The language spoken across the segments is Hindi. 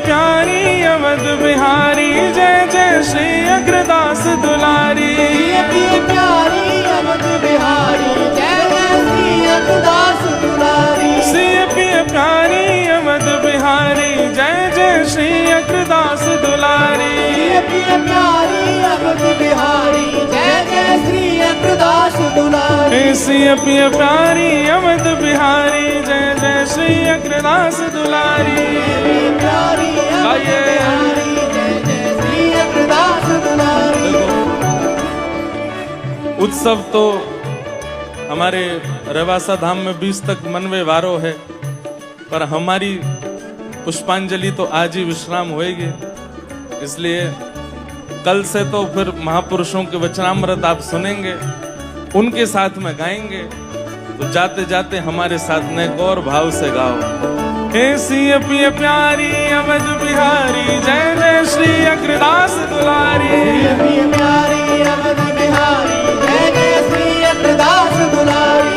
प्यारी अवध बिहारी जय जय श्री अग्रदास दुलारी। प्यारी अवध बिहारी जय जय श्री अग्रदास दुलारी। प्यारी अवध बिहारी जय जय श्री अग्रदास दुलारी। प्यारी अवध बिहारी जय जय श्री अग्रदास दुलारी। प्यारी अवध बिहारी जय जय श्री अग्रदास दुलारी। प्यारी अवध बिहारी जय जय श्री अग्रदास दुलारी। उत्सव तो हमारे रेवासा धाम में 20 तक मनवे वारो है, पर हमारी पुष्पांजलि तो आज ही विश्राम होएगी। इसलिए कल से तो फिर महापुरुषों के वचनामृत आप सुनेंगे, उनके साथ में गाएंगे। तो जाते जाते हमारे साथ ने गौर भाव से गाओ। प्यारी अवध बिहारी जय जय श्री अग्रदास दुलारी। प्यारी अवध बिहारी जय जय श्री अग्रदास दुलारी।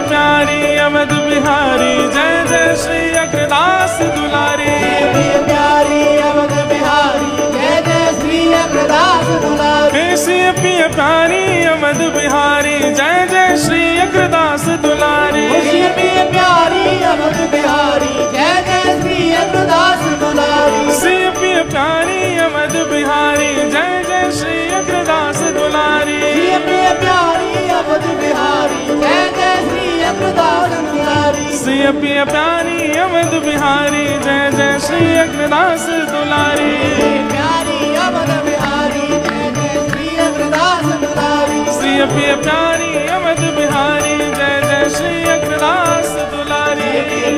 प्यारी अवध बिहारी जय जय श्री अग्रदास दुलारी। प्यारी अवध बिहारी जय जय श्री अग्रदास दुलारी। प्यारी अवध बिहारी जय जय श्री अग्रदास दुलारी। प्यारी अवध बिहारी जय जय श्री अग्रदास दुलारी। प्यारी अवध बिहारी जय जय श्री अग्रदास दुलारी। प्यारी अवध बिहारी जय जय श्री अग्रदास दुलारी। प्यारी अवध बिहारी जय जय श्री अग्रदास दुलारी। प्यारी अवध बिहारी जय जय श्री अग्रदास दुलारी। प्यारी अवध बिहारी जय जय श्री अग्रदास दुलारी। प्यारी अवध बिहारी जय जय श्री अग्रदास दुलारी।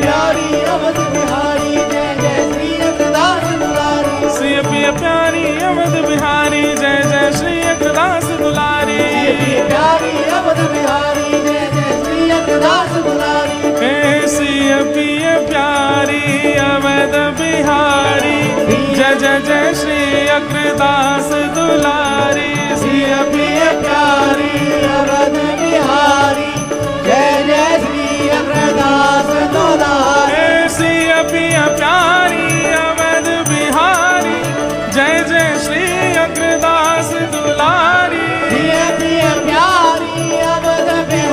प्यारी अवध बिहारी जय जय श्री अग्रदास दुलारी। प्यारी अवध बिहारी जय जय श्री अग्रदास दुलारी। प्यारी अवध बिहारी जय जय जय श्री अग्रदास दुलारी। प्यारी अवध बिहारी जय जय श्री अग्रदास दुलारी। प्यारी अवध बिहारी जय जय श्री अग्रदास दुलारी। प्यारी अवध बिहारी जय जय श्री अग्रदास दुलारी। प्यारी अवध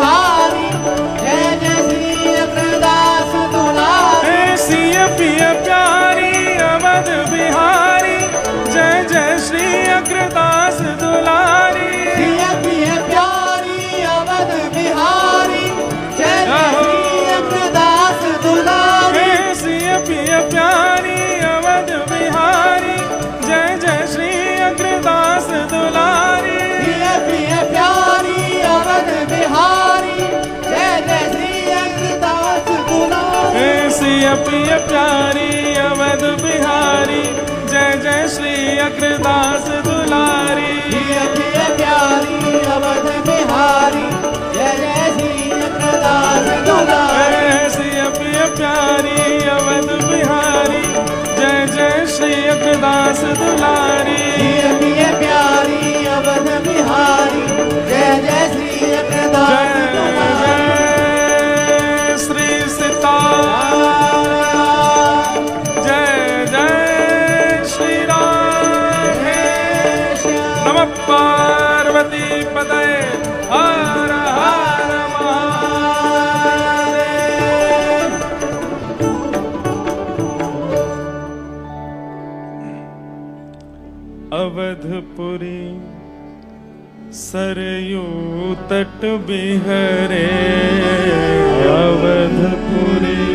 बिहारी जय जय श्री अग्रदास दुलारी। प्यारी अवध बिहारी जय जय श्री अग्रदास दुलारी। प्यारी अवध बिहारी जय जय श्री अग्रदास दुलारी। प्यारी अवध बिहारी जय जय श्री अग्रदास दुलारी। प्यारी अवध बिहारी जय जय श्री अग्रदास दुलारी। प्यारी अवध बिहारी जय जय श्री अग्रदास दुलारी। प्यारी अवध बिहारी जय जय श्री अग्रदास दुलारी। प्यारी अवध बिहारी जय जय श्री अग्रदास दुलारी। जय श्री सीताराम जय जय श्री राम। नमः पार्वती पतये हर हर महादेव। अवधपुरी सरयू तट बिहरे। अवधपुरी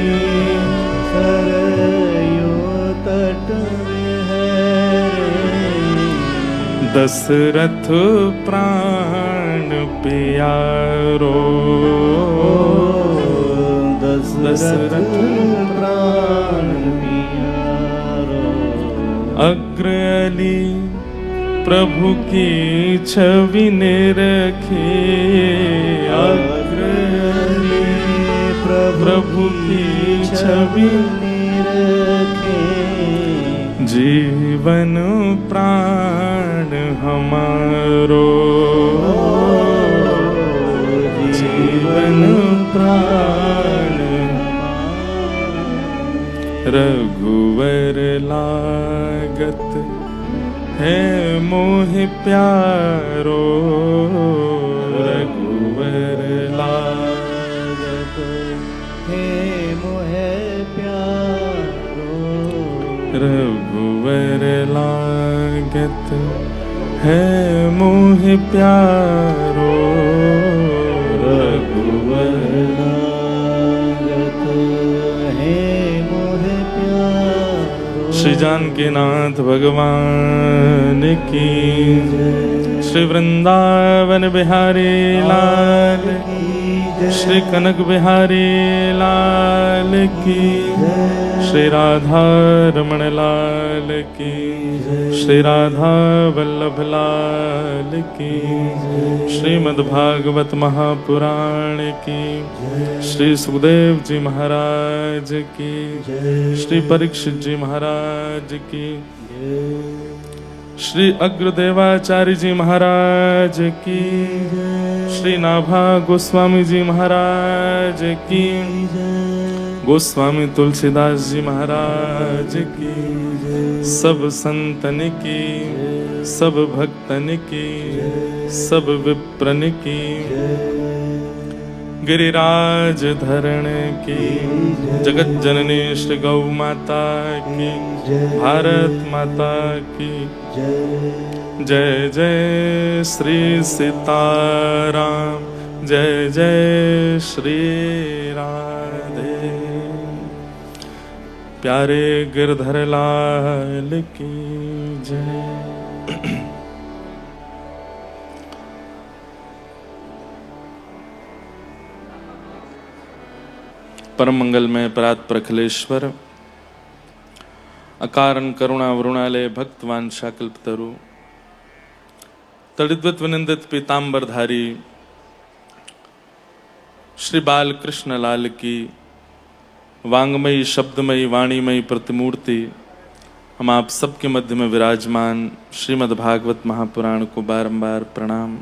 सरयू तट बिहरे। दशरथ प्राण प्यारो। दशरथ प्राण प्यारो। अग्रली प्रभु की छवि ने रखी। अग्रली प्रभु की छवि ने रखी। जीवन प्राण हमारो। जीवन प्राण रघुवर लागत है मोहि प्यारो, रघुवर लागत हे मोहे प्यारो, रघुवर लागत है मोहि प्यारो, रघुवर लागत हे मोहे प्यारो। श्री जानकीनाथ भगवान की, श्री वृंदावन बिहारी लाल की, श्री कनक बिहारी लाल की, श्री राधा रमण लाल की, श्री राधा वल्लभ लाल की, श्रीमद्भागवत महापुराण की, श्री सुखदेव जी महाराज की, श्री परीक्षित जी महाराज की, श्री अग्रदेवाचार्य जी महाराज की, श्री नाभा गोस्वामी जी महाराज की, गोस्वामी तुलसीदास जी महाराज की, सब संतन की, सब भक्तन की, सब विप्रन की, गिरिराज धरण की, जगत जननी श्री गौ माता की, भारत माता की जय जय श्री सीताराम, जय जय श्री राधे। प्यारे गिरधर लाल की जय। परम मंगल में परात प्रखलेश्वर, अकारण करुणा वरुणालय भक्तवान शाकल्पतरु, तड़िद्वत विनिंदित पीतांबरधारी श्री बाल कृष्ण लाल की वांगमयी शब्दमयी वाणीमयी प्रतिमूर्ति हम आप सबके मध्य में विराजमान श्रीमद् भागवत महापुराण को बारंबार प्रणाम।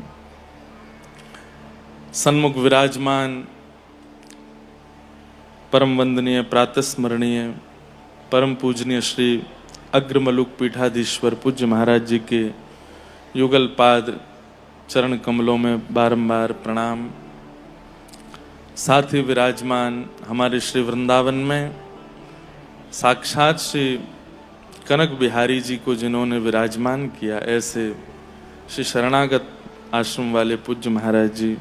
सन्मुख विराजमान परम वंदनीय प्रातस्मरणीय परम पूजनीय श्री अग्रमलुक पीठाधीश्वर पूज्य महाराज जी के युगल पाद चरण कमलों में बारंबार प्रणाम। साथ ही विराजमान हमारे श्री वृंदावन में साक्षात श्री कनक बिहारी जी को जिन्होंने विराजमान किया, ऐसे श्री शरणागत आश्रम वाले पूज्य महाराज जी,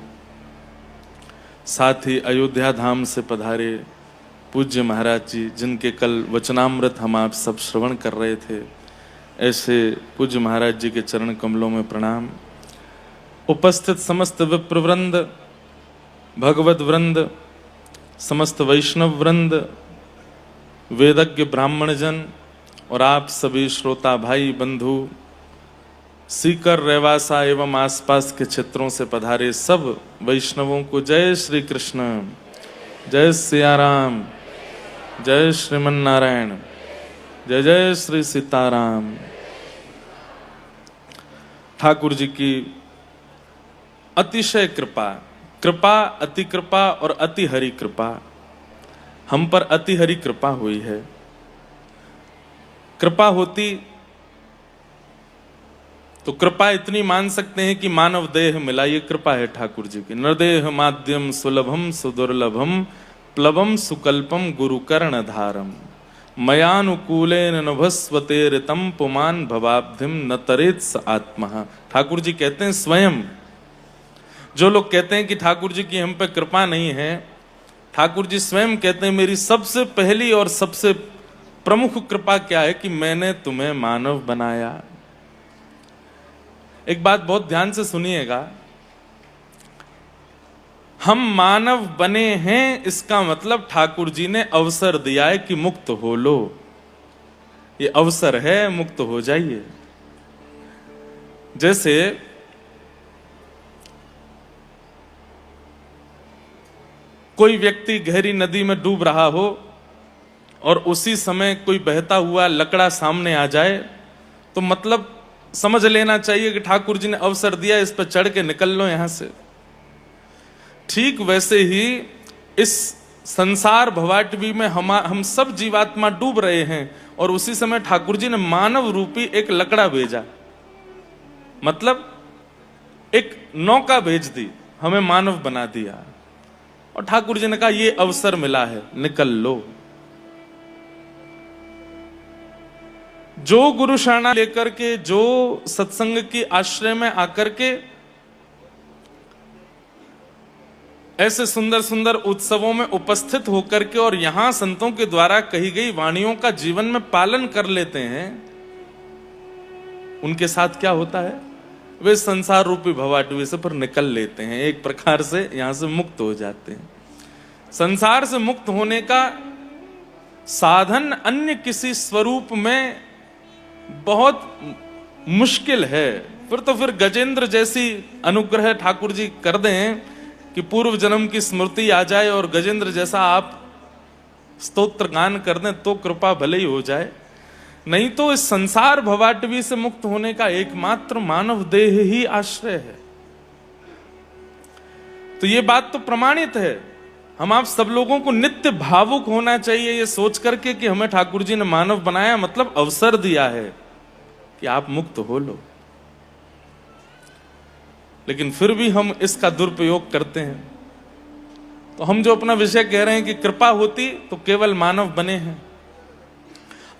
साथ ही अयोध्या धाम से पधारे पूज्य महाराज जी जिनके कल वचनामृत हम आप सब श्रवण कर रहे थे, ऐसे पूज्य महाराज जी के चरण कमलों में प्रणाम। उपस्थित समस्त विप्रवृंद, भगवत वृंद, समस्त वैष्णव वृंद, वेदज्ञ ब्राह्मण जन और आप सभी श्रोता भाई बंधु, सीकर रेवासा एवं आसपास के क्षेत्रों से पधारे सब वैष्णवों को जय श्री कृष्ण, जय सियाराम, जय श्रीमन नारायण, जय जय श्री सीताराम। ठाकुर जी की अतिशय कृपा, कृपा, अति कृपा और अति हरि कृपा, हम पर अति हरि कृपा हुई है। कृपा होती तो कृपा इतनी मान सकते हैं कि मानव देह मिला, ये कृपा है ठाकुर जी की। नरदेह माध्यम सुलभम सुदुर्लभम प्लवम सुकल्पम गुरुकर्ण धारम मयानुकूलेन नभस्वतेरितम पुमान भवाब्धिम न तरेत स आत्मा। ठाकुर जी कहते हैं स्वयं, जो लोग कहते हैं कि ठाकुर जी की हम पे कृपा नहीं है, ठाकुर जी स्वयं कहते हैं मेरी सबसे पहली और सबसे प्रमुख कृपा क्या है कि मैंने तुम्हें मानव बनाया। एक बात बहुत ध्यान से सुनिएगा, हम मानव बने हैं इसका मतलब ठाकुर जी ने अवसर दिया है कि मुक्त हो लो, ये अवसर है, मुक्त हो जाइए। जैसे कोई व्यक्ति गहरी नदी में डूब रहा हो और उसी समय कोई बहता हुआ लकड़ा सामने आ जाए तो मतलब समझ लेना चाहिए कि ठाकुर जी ने अवसर दिया, इस पर चढ़ के निकल लो यहां से। ठीक वैसे ही इस संसार भवाटवी में हम सब जीवात्मा डूब रहे हैं, और उसी समय ठाकुर जी ने मानव रूपी एक लकड़ा भेजा, मतलब एक नौका भेज दी, हमें मानव बना दिया। और ठाकुर जी ने कहा ये अवसर मिला है, निकल लो। जो गुरु शरणा लेकर के, जो सत्संग की आश्रय में आकर के ऐसे सुंदर सुंदर उत्सवों में उपस्थित होकर के और यहां संतों के द्वारा कही गई वाणियों का जीवन में पालन कर लेते हैं, उनके साथ क्या होता है? वे संसार रूपी भवाटवी से पर निकल लेते हैं, एक प्रकार से यहां से मुक्त हो जाते हैं। संसार से मुक्त होने का साधन अन्य किसी स्वरूप में बहुत मुश्किल है। फिर गजेंद्र जैसी अनुग्रह ठाकुर जी कर दें कि पूर्व जन्म की स्मृति आ जाए और गजेंद्र जैसा आप स्तोत्र गान कर दें तो कृपा भले ही हो जाए, नहीं तो इस संसार भवाटवी से मुक्त होने का एकमात्र मानव देह ही आश्रय है। तो ये बात तो प्रमाणित है। हम आप सब लोगों को नित्य भावुक होना चाहिए ये सोच करके कि हमें ठाकुर जी ने मानव बनाया, मतलब अवसर दिया है कि आप मुक्त हो लो। लेकिन फिर भी हम इसका दुरुपयोग करते हैं। तो हम जो अपना विषय कह रहे हैं कि कृपा होती तो केवल मानव बने हैं,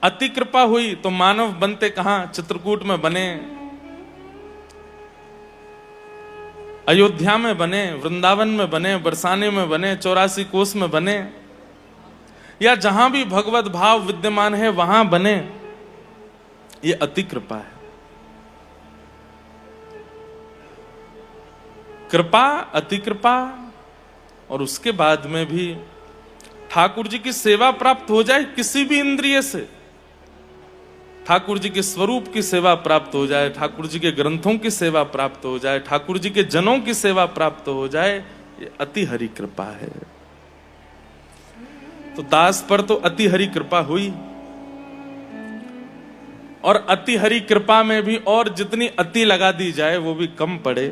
अति कृपा हुई तो मानव बनते कहां? चित्रकूट में बने, अयोध्या में बने, वृंदावन में बने, बरसाने में बने, 84 कोस में बने, या जहां भी भगवत भाव विद्यमान है वहां बने। ये अति कृपा है। कृपा, अति कृपा, और उसके बाद में भी ठाकुर जी की सेवा प्राप्त हो जाए किसी भी इंद्रिय से, ठाकुर जी के स्वरूप की सेवा प्राप्त हो जाए, ठाकुर जी के ग्रंथों की सेवा प्राप्त हो जाए, ठाकुर जी के जनों की सेवा प्राप्त हो जाए, ये अति हरि कृपा है। तो दास पर तो अति हरि कृपा हुई, और अति हरि कृपा में भी और जितनी अति लगा दी जाए वो भी कम पड़े।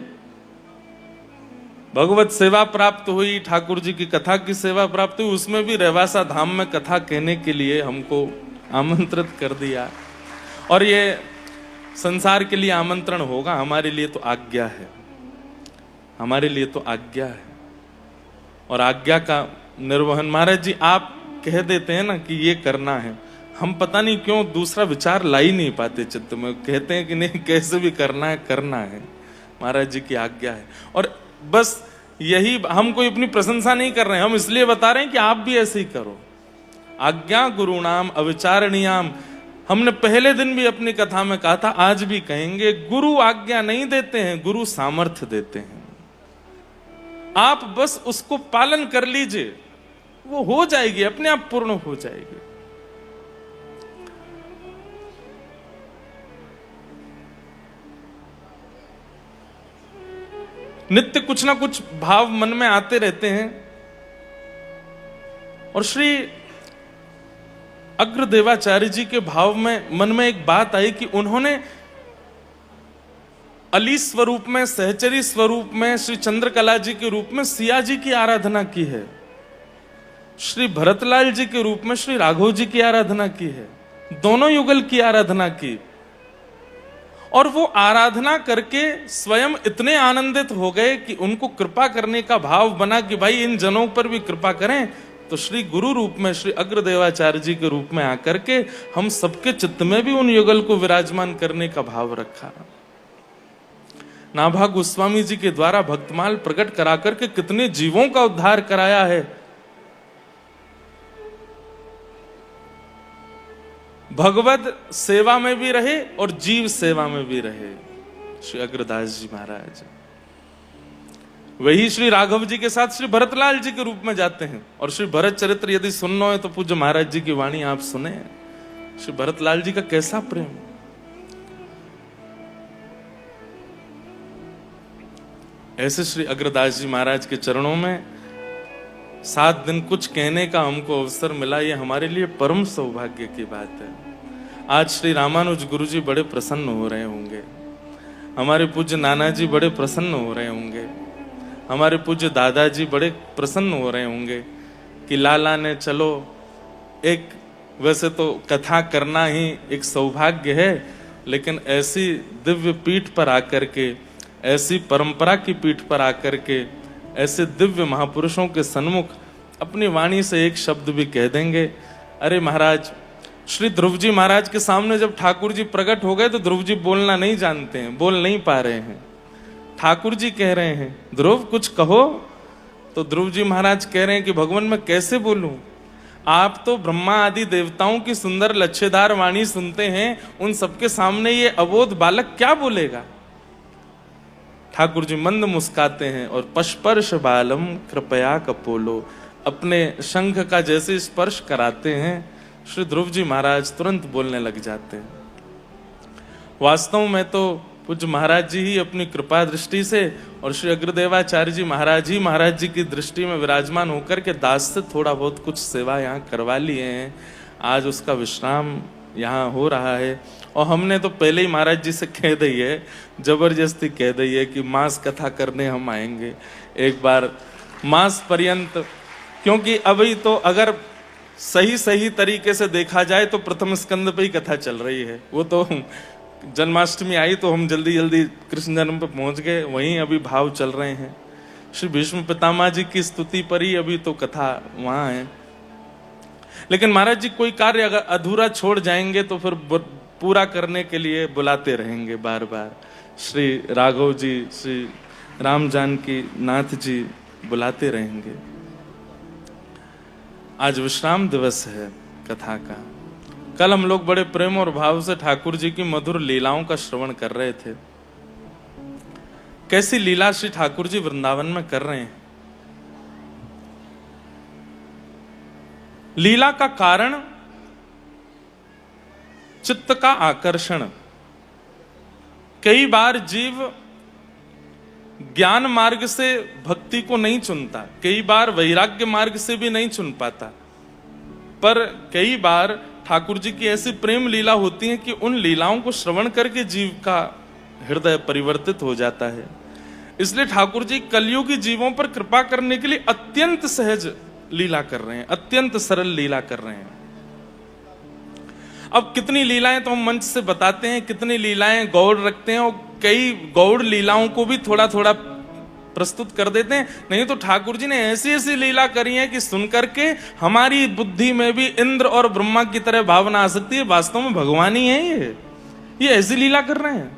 भगवत सेवा प्राप्त हुई, ठाकुर जी की कथा की सेवा प्राप्त हुई, उसमें भी रहवासा धाम में कथा कहने के लिए हमको आमंत्रित कर दिया। और ये संसार के लिए आमंत्रण होगा, हमारे लिए तो आज्ञा है, हमारे लिए तो आज्ञा है। और आज्ञा का निर्वहन, महाराज जी आप कह देते हैं ना कि ये करना है, हम पता नहीं क्यों दूसरा विचार ला ही नहीं पाते चित्त में, कहते हैं कि नहीं कैसे भी करना है, करना है, महाराज जी की आज्ञा है। और बस यही, हम कोई अपनी प्रशंसा नहीं कर रहे हैं, हम इसलिए बता रहे हैं कि आप भी ऐसे ही करो। आज्ञा गुरुणाम अविचारणीयाम, हमने पहले दिन भी अपनी कथा में कहा था, आज भी कहेंगे, गुरु आज्ञा नहीं देते हैं, गुरु सामर्थ्य देते हैं। आप बस उसको पालन कर लीजिए, वो हो जाएगी, अपने आप पूर्ण हो जाएगी। नित्य कुछ ना कुछ भाव मन में आते रहते हैं। और श्री अग्रदेवाचार्य जी के भाव में मन में एक बात आई कि उन्होंने अली स्वरूप में, सहचरी स्वरूप में, श्री चंद्रकला जी के रूप में सिया जी की आराधना की है, श्री भरतलाल जी के रूप में श्री राघव जी की आराधना की है, दोनों युगल की आराधना की। और वो आराधना करके स्वयं इतने आनंदित हो गए कि उनको कृपा करने का भाव बना कि भाई इन जनों पर भी कृपा करें। तो श्री गुरु रूप में, श्री अग्रदेवाचार्य जी के रूप में आकर के हम सबके चित्त में भी उन युगल को विराजमान करने का भाव रखा। नाभा गोस्वामी जी के द्वारा भक्तमाल प्रकट करा करके कितने जीवों का उद्धार कराया है। भगवत सेवा में भी रहे और जीव सेवा में भी रहे श्री अग्रदास जी महाराज। वही श्री राघव जी के साथ श्री भरतलाल जी के रूप में जाते हैं। और श्री भरत चरित्र यदि सुनना है तो पूज्य महाराज जी की वाणी आप सुने। श्री भरतलाल जी का कैसा प्रेम, ऐसे श्री अग्रदास जी महाराज के चरणों में 7 दिन कुछ कहने का हमको अवसर मिला, ये हमारे लिए परम सौभाग्य की बात है। आज श्री रामानुज गुरु जी बड़े प्रसन्न हो रहे होंगे, हमारे पूज्य नाना जी बड़े प्रसन्न हो रहे होंगे, हमारे पूज्य दादाजी बड़े प्रसन्न हो रहे होंगे कि लाला ने चलो एक, वैसे तो कथा करना ही एक सौभाग्य है, लेकिन ऐसी दिव्य पीठ पर आकर के, ऐसी परंपरा की पीठ पर आकर के, ऐसे दिव्य महापुरुषों के सन्मुख अपनी वाणी से एक शब्द भी कह देंगे। अरे महाराज, श्री ध्रुव जी महाराज के सामने जब ठाकुर जी प्रकट हो गए तो ध्रुव जी बोलना नहीं जानते हैं, बोल नहीं पा रहे हैं। ठाकुर जी कह रहे हैं ध्रुव कुछ कहो, तो ध्रुव जी महाराज कह रहे हैं कि भगवान मैं कैसे बोलूं, आप तो ब्रह्मा आदि देवताओं की सुंदर लच्छेदार वाणी सुनते हैं, उन सबके सामने ये अबोध बालक क्या बोलेगा। ठाकुर जी मंद मुस्काते हैं और पशपर्श बालम कृपया कपोलो, अपने शंख का जैसे स्पर्श कराते हैं, श्री ध्रुव जी महाराज तुरंत बोलने लग जाते हैं। वास्तव में तो पूज्य महाराज जी ही अपनी कृपा दृष्टि से और श्री अग्रदेवाचार्य जी महाराज जी की दृष्टि में विराजमान होकर के दास से थोड़ा बहुत कुछ सेवा यहाँ करवा लिए हैं। आज उसका विश्राम यहाँ हो रहा है और हमने तो पहले ही महाराज जी से कह दी है, जबरदस्ती कह दी है कि मास कथा करने हम आएंगे एक बार मास पर्यंत, क्योंकि अभी तो अगर सही तरीके से देखा जाए तो प्रथम स्कंद पे ही कथा चल रही है। वो तो जन्माष्टमी आई तो हम जल्दी कृष्ण जन्म पे पहुंच गए, वहीं अभी भाव चल रहे हैं। श्री भीष्म पितामह जी की स्तुति पर ही अभी तो कथा वहां है। लेकिन महाराज जी कोई कार्य अगर अधूरा छोड़ जाएंगे तो फिर पूरा करने के लिए बुलाते रहेंगे बार बार। श्री राघव जी, श्री राम जानकी नाथ जी बुलाते रहेंगे। आज विश्राम दिवस है कथा का। कल हम लोग बड़े प्रेम और भाव से ठाकुर जी की मधुर लीलाओं का श्रवण कर रहे थे। कैसी लीला श्री ठाकुर जी वृंदावन में कर रहे हैं। लीला का कारण चित्त का आकर्षण। कई बार जीव ज्ञान मार्ग से भक्ति को नहीं चुनता, कई बार वैराग्य मार्ग से भी नहीं चुन पाता, पर कई बार ठाकुर जी की ऐसी प्रेम लीला होती है कि उन लीलाओं को श्रवण करके जीव का हृदय परिवर्तित हो जाता है। इसलिए ठाकुर जी कलियुगी जीवों पर कृपा करने के लिए अत्यंत सहज लीला कर रहे हैं, अत्यंत सरल लीला कर रहे हैं। अब कितनी लीलाएं तो हम मंच से बताते हैं, कितनी लीलाएं गौड़ रखते हैं और कई गौड़ लीलाओं को भी थोड़ा थोड़ा प्रस्तुत कर देते हैं। नहीं तो ठाकुर जी ने ऐसी ऐसी लीला करी है कि सुन करके हमारी बुद्धि में भी इंद्र और ब्रह्मा की तरह भावना आ सकती है, वास्तव में भगवान ही है ये ऐसी लीला कर रहे हैं।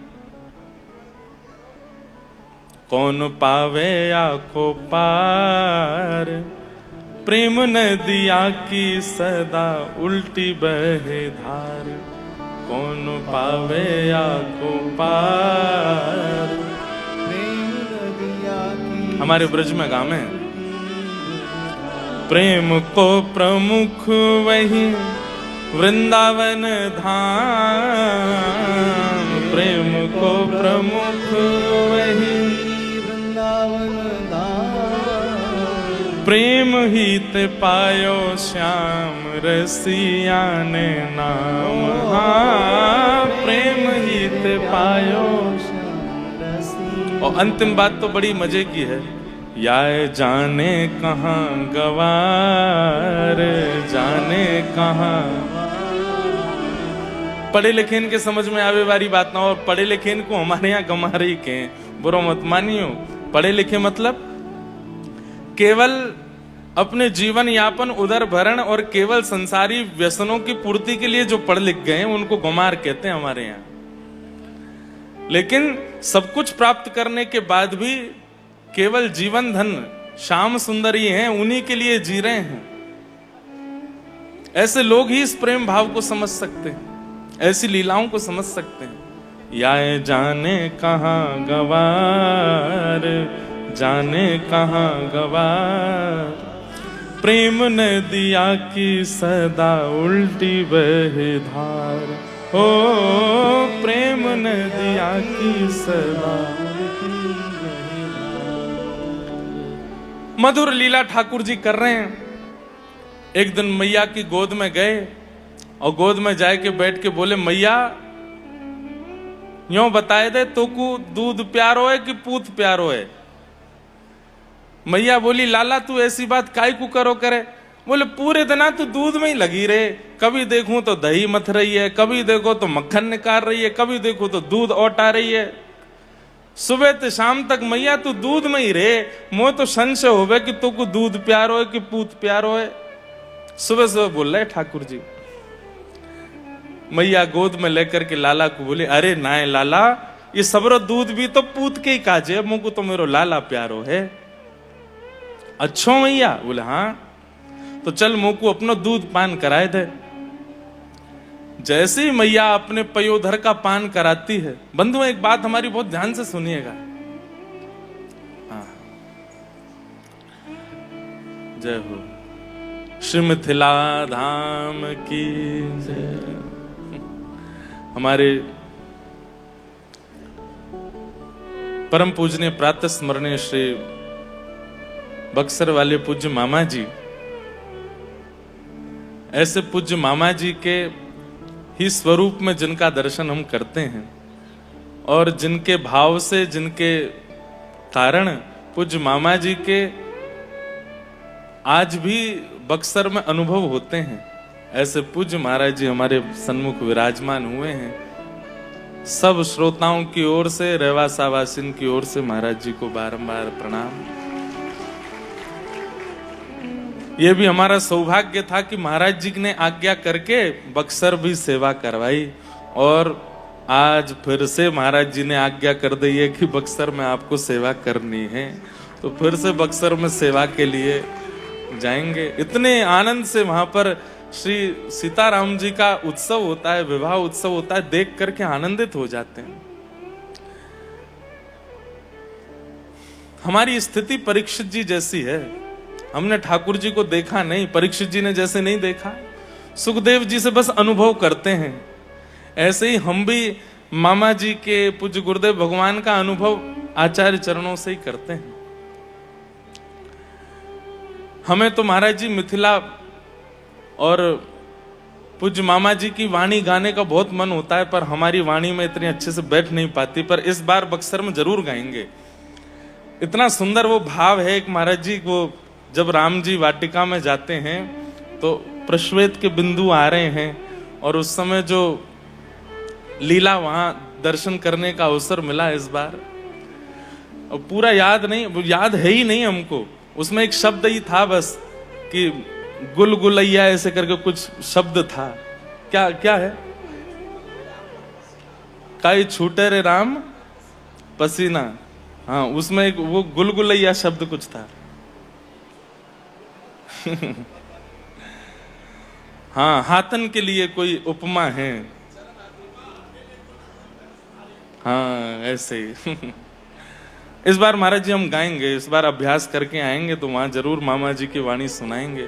कौन पावे आँखों पार, प्रेम नदिया की सदा उल्टी बहे धार। कौन पावे आँखों पार, प्रेम नदिया की हमारे ब्रज में गाँव में प्रेम को प्रमुख वही वृंदावन धाम। प्रेम को प्रमुख वही वृंदावन धाम। प्रेम हित पायो श्याम रसिया ने नाम। हाँ, प्रेम हित पायो। और अंतिम बात तो बड़ी मजे की है, या जाने कहाँ गवार, जाने कहाँ। पढ़े लिखे इनके समझ में आवे वाली बात ना, और पढ़े लिखे इनको हमारे यहाँ गंवारे ही के, बुरा मत मानियो। पढ़े लिखे मतलब केवल अपने जीवन यापन उदर भरण और केवल संसारी व्यसनों की पूर्ति के लिए जो पढ़ लिख गए उनको गुमार कहते हैं हमारे यहाँ। लेकिन सब कुछ प्राप्त करने के बाद भी केवल जीवन धन श्याम सुंदरी हैं, उन्हीं के लिए जी रहे हैं। ऐसे लोग ही इस प्रेम भाव को समझ सकते हैं, ऐसी लीलाओं को समझ सकते हैं। या जाने कहाँ गवार, जाने कहाँ गवार। प्रेम नदिया की सदा उल्टी बहे धार। ओ प्रेम नदिया की सदा। मधुर लीला ठाकुर जी कर रहे हैं। एक दिन मैया की गोद में गए और गोद में जाके बैठ के बोले, मैया यूं बताए दे तो को दूध प्यारो है कि पूत प्यारो है। मैया बोली, लाला तू ऐसी बात काई को करो करे, बोले पूरे दिन तू दूध में ही लगी रहे, कभी देखूं तो दही मथ रही है, कभी देखो तो मक्खन निकाल रही है, कभी देखो तो दूध औटा रही है, सुबह से शाम तक मैया तू दूध में ही रहे। मोह तो संशय होवे कि तू को दूध प्यारो है कि पूत प्यारो है। सुबह सुबह बोल रहे ठाकुर जी। मैया गोद में लेकर के लाला को बोले, अरे नाय लाला, ये सबरो दूध भी तो पूत के ही काजे, मुझको तो मेरो लाला प्यारो है। अच्छो मैया? बोले हाँ। तो चल मुझको अपनो दूध पान कराए दे। जैसे ही मैया अपने पयोधर का पान कराती है, बंधुओं एक बात हमारी बहुत ध्यान से सुनिएगा। हाँ, जय हो श्री मिथिला धाम की जय। हमारे परम पूजनीय प्रातः स्मरणीय श्री बक्सर वाले पूज्य मामा जी, ऐसे पूज्य मामा जी के ही स्वरूप में जिनका दर्शन हम करते हैं और जिनके भाव से, जिनके कारण पूज्य मामा जी के आज भी बक्सर में अनुभव होते हैं, ऐसे पूज्य महाराज जी हमारे सन्मुख विराजमान हुए हैं। सब श्रोताओं की ओर से, रेवासा वासिन की ओर से महाराज जी को बारंबार प्रणाम। ये भी हमारा सौभाग्य था कि महाराज जी ने आज्ञा करके बक्सर भी सेवा करवाई और आज फिर से महाराज जी ने आज्ञा कर दी है कि बक्सर में आपको सेवा करनी है, तो फिर से बक्सर में सेवा के लिए जाएंगे। इतने आनंद से वहां पर श्री सीताराम जी का उत्सव होता है, विवाह उत्सव होता है, देख करके आनंदित हो जाते हैं। हमारी स्थिति परीक्षित जी जैसी है। हमने ठाकुर जी को देखा नहीं, परीक्षित जी ने जैसे नहीं देखा, सुखदेव जी से बस अनुभव करते हैं। ऐसे ही हम भी मामा जी के, पूज्य गुरुदेव भगवान का अनुभव आचार्य चरणों से ही करते हैं। हमें तो महाराज जी मिथिला और पूज्य मामा जी की वाणी गाने का बहुत मन होता है, पर हमारी वाणी में इतनी अच्छे से बैठ नहीं पाती, पर इस बार बक्सर में जरूर गाएंगे। इतना सुंदर वो भाव है। एक महाराज जी वो जब राम जी वाटिका में जाते हैं तो प्रश्वेत के बिंदु आ रहे हैं और उस समय जो लीला वहां दर्शन करने का अवसर मिला इस बार, और पूरा याद नहीं, याद है ही नहीं हमको। उसमें एक शब्द ही था बस कि गुलगुलैया ऐसे करके कुछ शब्द था। क्या क्या है? काई छूटे रे राम पसीना। हाँ, उसमें एक वो गुलगुलैया शब्द कुछ था। हाँ, हाथन के लिए कोई उपमा है। हाँ, ऐसे ही। इस बार महाराज जी हम गाएंगे, इस बार अभ्यास करके आएंगे तो वहां जरूर मामा जी की वाणी सुनाएंगे।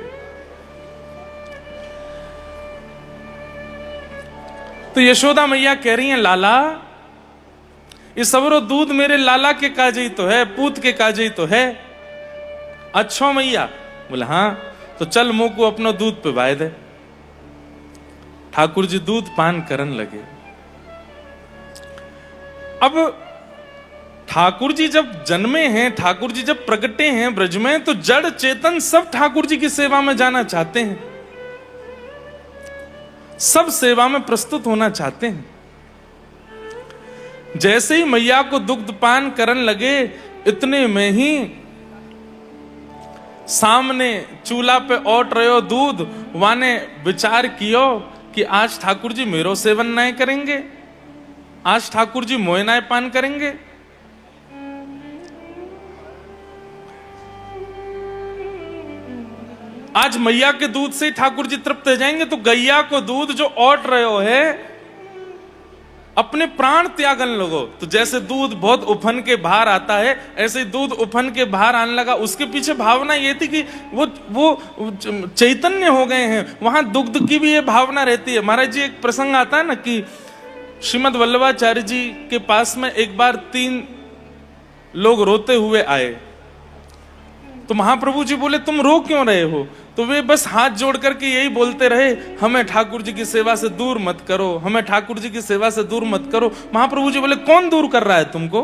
तो यशोदा मैया कह रही हैं, लाला ये सबरो दूध मेरे लाला के काजे ही तो है, पूत के काजे ही तो है। अच्छो मैया? बोले हाँ। तो चल मुंह को अपना दूध पिवाए दे। ठाकुर जी दूध पान करन लगे। अब ठाकुर जी जब जन्मे हैं, ठाकुर जी जब प्रगटे हैं ब्रज में, तो जड़ चेतन सब ठाकुर जी की सेवा में जाना चाहते हैं, सब सेवा में प्रस्तुत होना चाहते हैं। जैसे ही मैया को दुग्ध पान करन लगे, इतने में ही सामने चूल्हा पे औट रहे दूध, वाने विचार कियो कि आज ठाकुर जी मेरो सेवन नहीं करेंगे, आज ठाकुर जी मोए नाय पान करेंगे। आज मैया के दूध से ठाकुर जी तृप्त हो जाएंगे, तो गैया को दूध जो औट रहे हो है, अपने प्राण त्यागन लगो। तो जैसे दूध बहुत उफन के बाहर आता है, ऐसे दूध उफन के बाहर आने लगा। उसके पीछे भावना ये थी कि वो चैतन्य हो गए हैं, वहां दुग्ध की भी ये भावना रहती है। महाराज जी एक प्रसंग आता है ना कि श्रीमद वल्लभाचार्य जी के पास में एक बार 3 लोग रोते हुए आए, तो महाप्रभु जी बोले तुम रो क्यों रहे हो? तो वे बस हाथ जोड़ करके यही बोलते रहे, हमें ठाकुर जी की सेवा से दूर मत करो, हमें ठाकुर जी की सेवा से दूर मत करो। महाप्रभु जी बोले कौन दूर कर रहा है तुमको?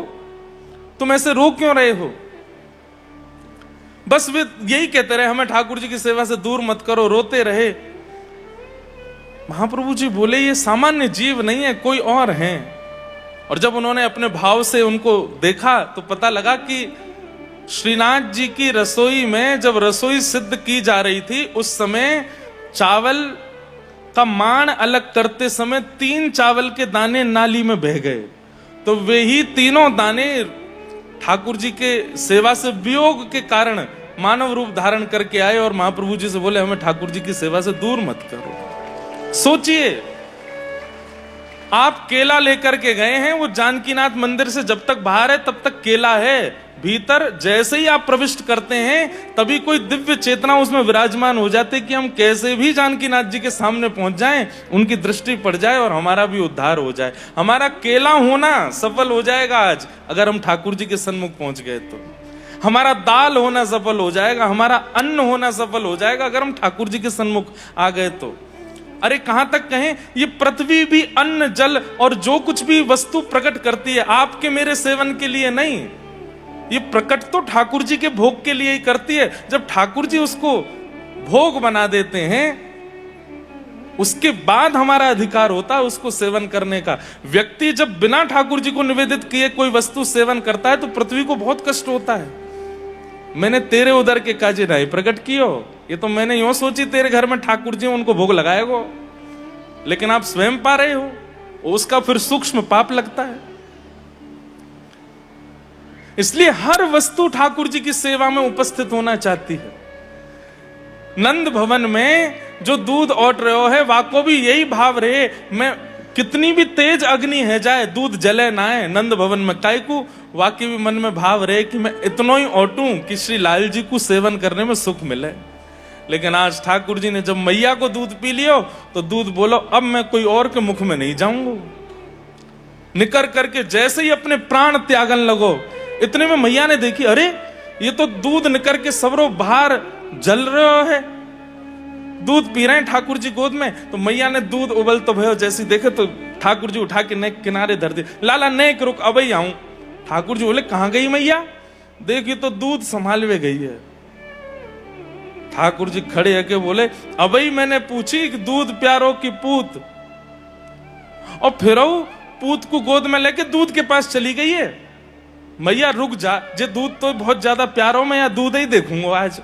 तुम ऐसे रो क्यों रहे हो? बस वे यही कहते रहे, हमें ठाकुर जी की सेवा से दूर मत करो, रोते रहे। महाप्रभु जी बोले ये सामान्य जीव नहीं है, कोई और हैं। और जब उन्होंने अपने भाव से उनको देखा तो पता लगा कि श्रीनाथ जी की रसोई में जब रसोई सिद्ध की जा रही थी, उस समय चावल का माण अलग करते समय 3 चावल के दाने नाली में बह गए। तो वे ही तीनों दाने ठाकुर जी के सेवा से वियोग के कारण मानव रूप धारण करके आए और महाप्रभु जी से बोले, हमें ठाकुर जी की सेवा से दूर मत करो। सोचिए, आप केला लेकर के गए हैं, वो जानकीनाथ मंदिर से जब तक बाहर है तब तक केला है, भीतर जैसे ही आप प्रविष्ट करते हैं तभी कोई दिव्य चेतना उसमें विराजमान हो जाती कि हम कैसे भी जानकीनाथ जी के सामने पहुंच जाएं, उनकी दृष्टि पड़ जाए और हमारा भी उद्धार हो जाए। हमारा केला होना सफल हो जाएगा आज अगर हम ठाकुर जी के सन्मुख पहुंच गए तो। हमारा दाल होना सफल हो जाएगा, हमारा अन्न होना सफल हो जाएगा अगर हम ठाकुर जी के सन्मुख आ गए तो। अरे कहां तक कहें, ये पृथ्वी भी अन्न जल और जो कुछ भी वस्तु प्रकट करती है आपके मेरे सेवन के लिए नहीं, ये प्रकट तो ठाकुर जी के भोग के लिए ही करती है। जब ठाकुर जी उसको भोग बना देते हैं उसके बाद हमारा अधिकार होता है उसको सेवन करने का। व्यक्ति जब बिना ठाकुर जी को निवेदित किए कोई वस्तु सेवन करता है तो पृथ्वी को बहुत कष्ट होता है। मैंने तेरे उदर के काजे नहीं प्रकट कियो, ये तो मैंने यूं सोची तेरे घर में ठाकुर जी उनको भोग लगाएगो, लेकिन आप स्वयं पा रहे हो, उसका फिर सूक्ष्म पाप लगता है। इसलिए हर वस्तु ठाकुर जी की सेवा में उपस्थित होना चाहती है। नंद भवन में जो दूध औट रहे है वाको भी यही भाव रहे, मैं कितनी भी तेज अग्नि है जाए दूध जले ना है नंद भवन में, काय को वाकई भी मन में भाव रहे कि मैं इतना ही औटूं कि श्री लाल जी को सेवन करने में सुख मिले। लेकिन आज ठाकुर जी ने जब मैया को दूध पी लियो तो दूध बोलो अब मैं कोई और के मुख में नहीं जाऊंगा, निकर करके जैसे ही अपने प्राण त्यागन लगो। इतने में मैया ने देखी, अरे ये तो दूध निकर के सबरो बाहर जल रहा है, दूध पी रहे हैं ठाकुर जी गोद में। तो मैया ने दूध उबल तो भयो जैसी देखे तो ठाकुर जी उठा के नेक किनारे धर दे, लाला नेक रुक अब ही आऊं। ठाकुर जी बोले कहां गई मैया, देखी तो दूध संभालवे गई है। ठाकुर जी खड़े होके बोले अब ही मैंने पूछी कि दूध प्यारो की पूत, और फिर पूत को गोद में लेके दूध के पास चली गई है। मैया रुक जा, जे दूध तो बहुत ज्यादा प्यारो में या दूध ही देखूंगा आज।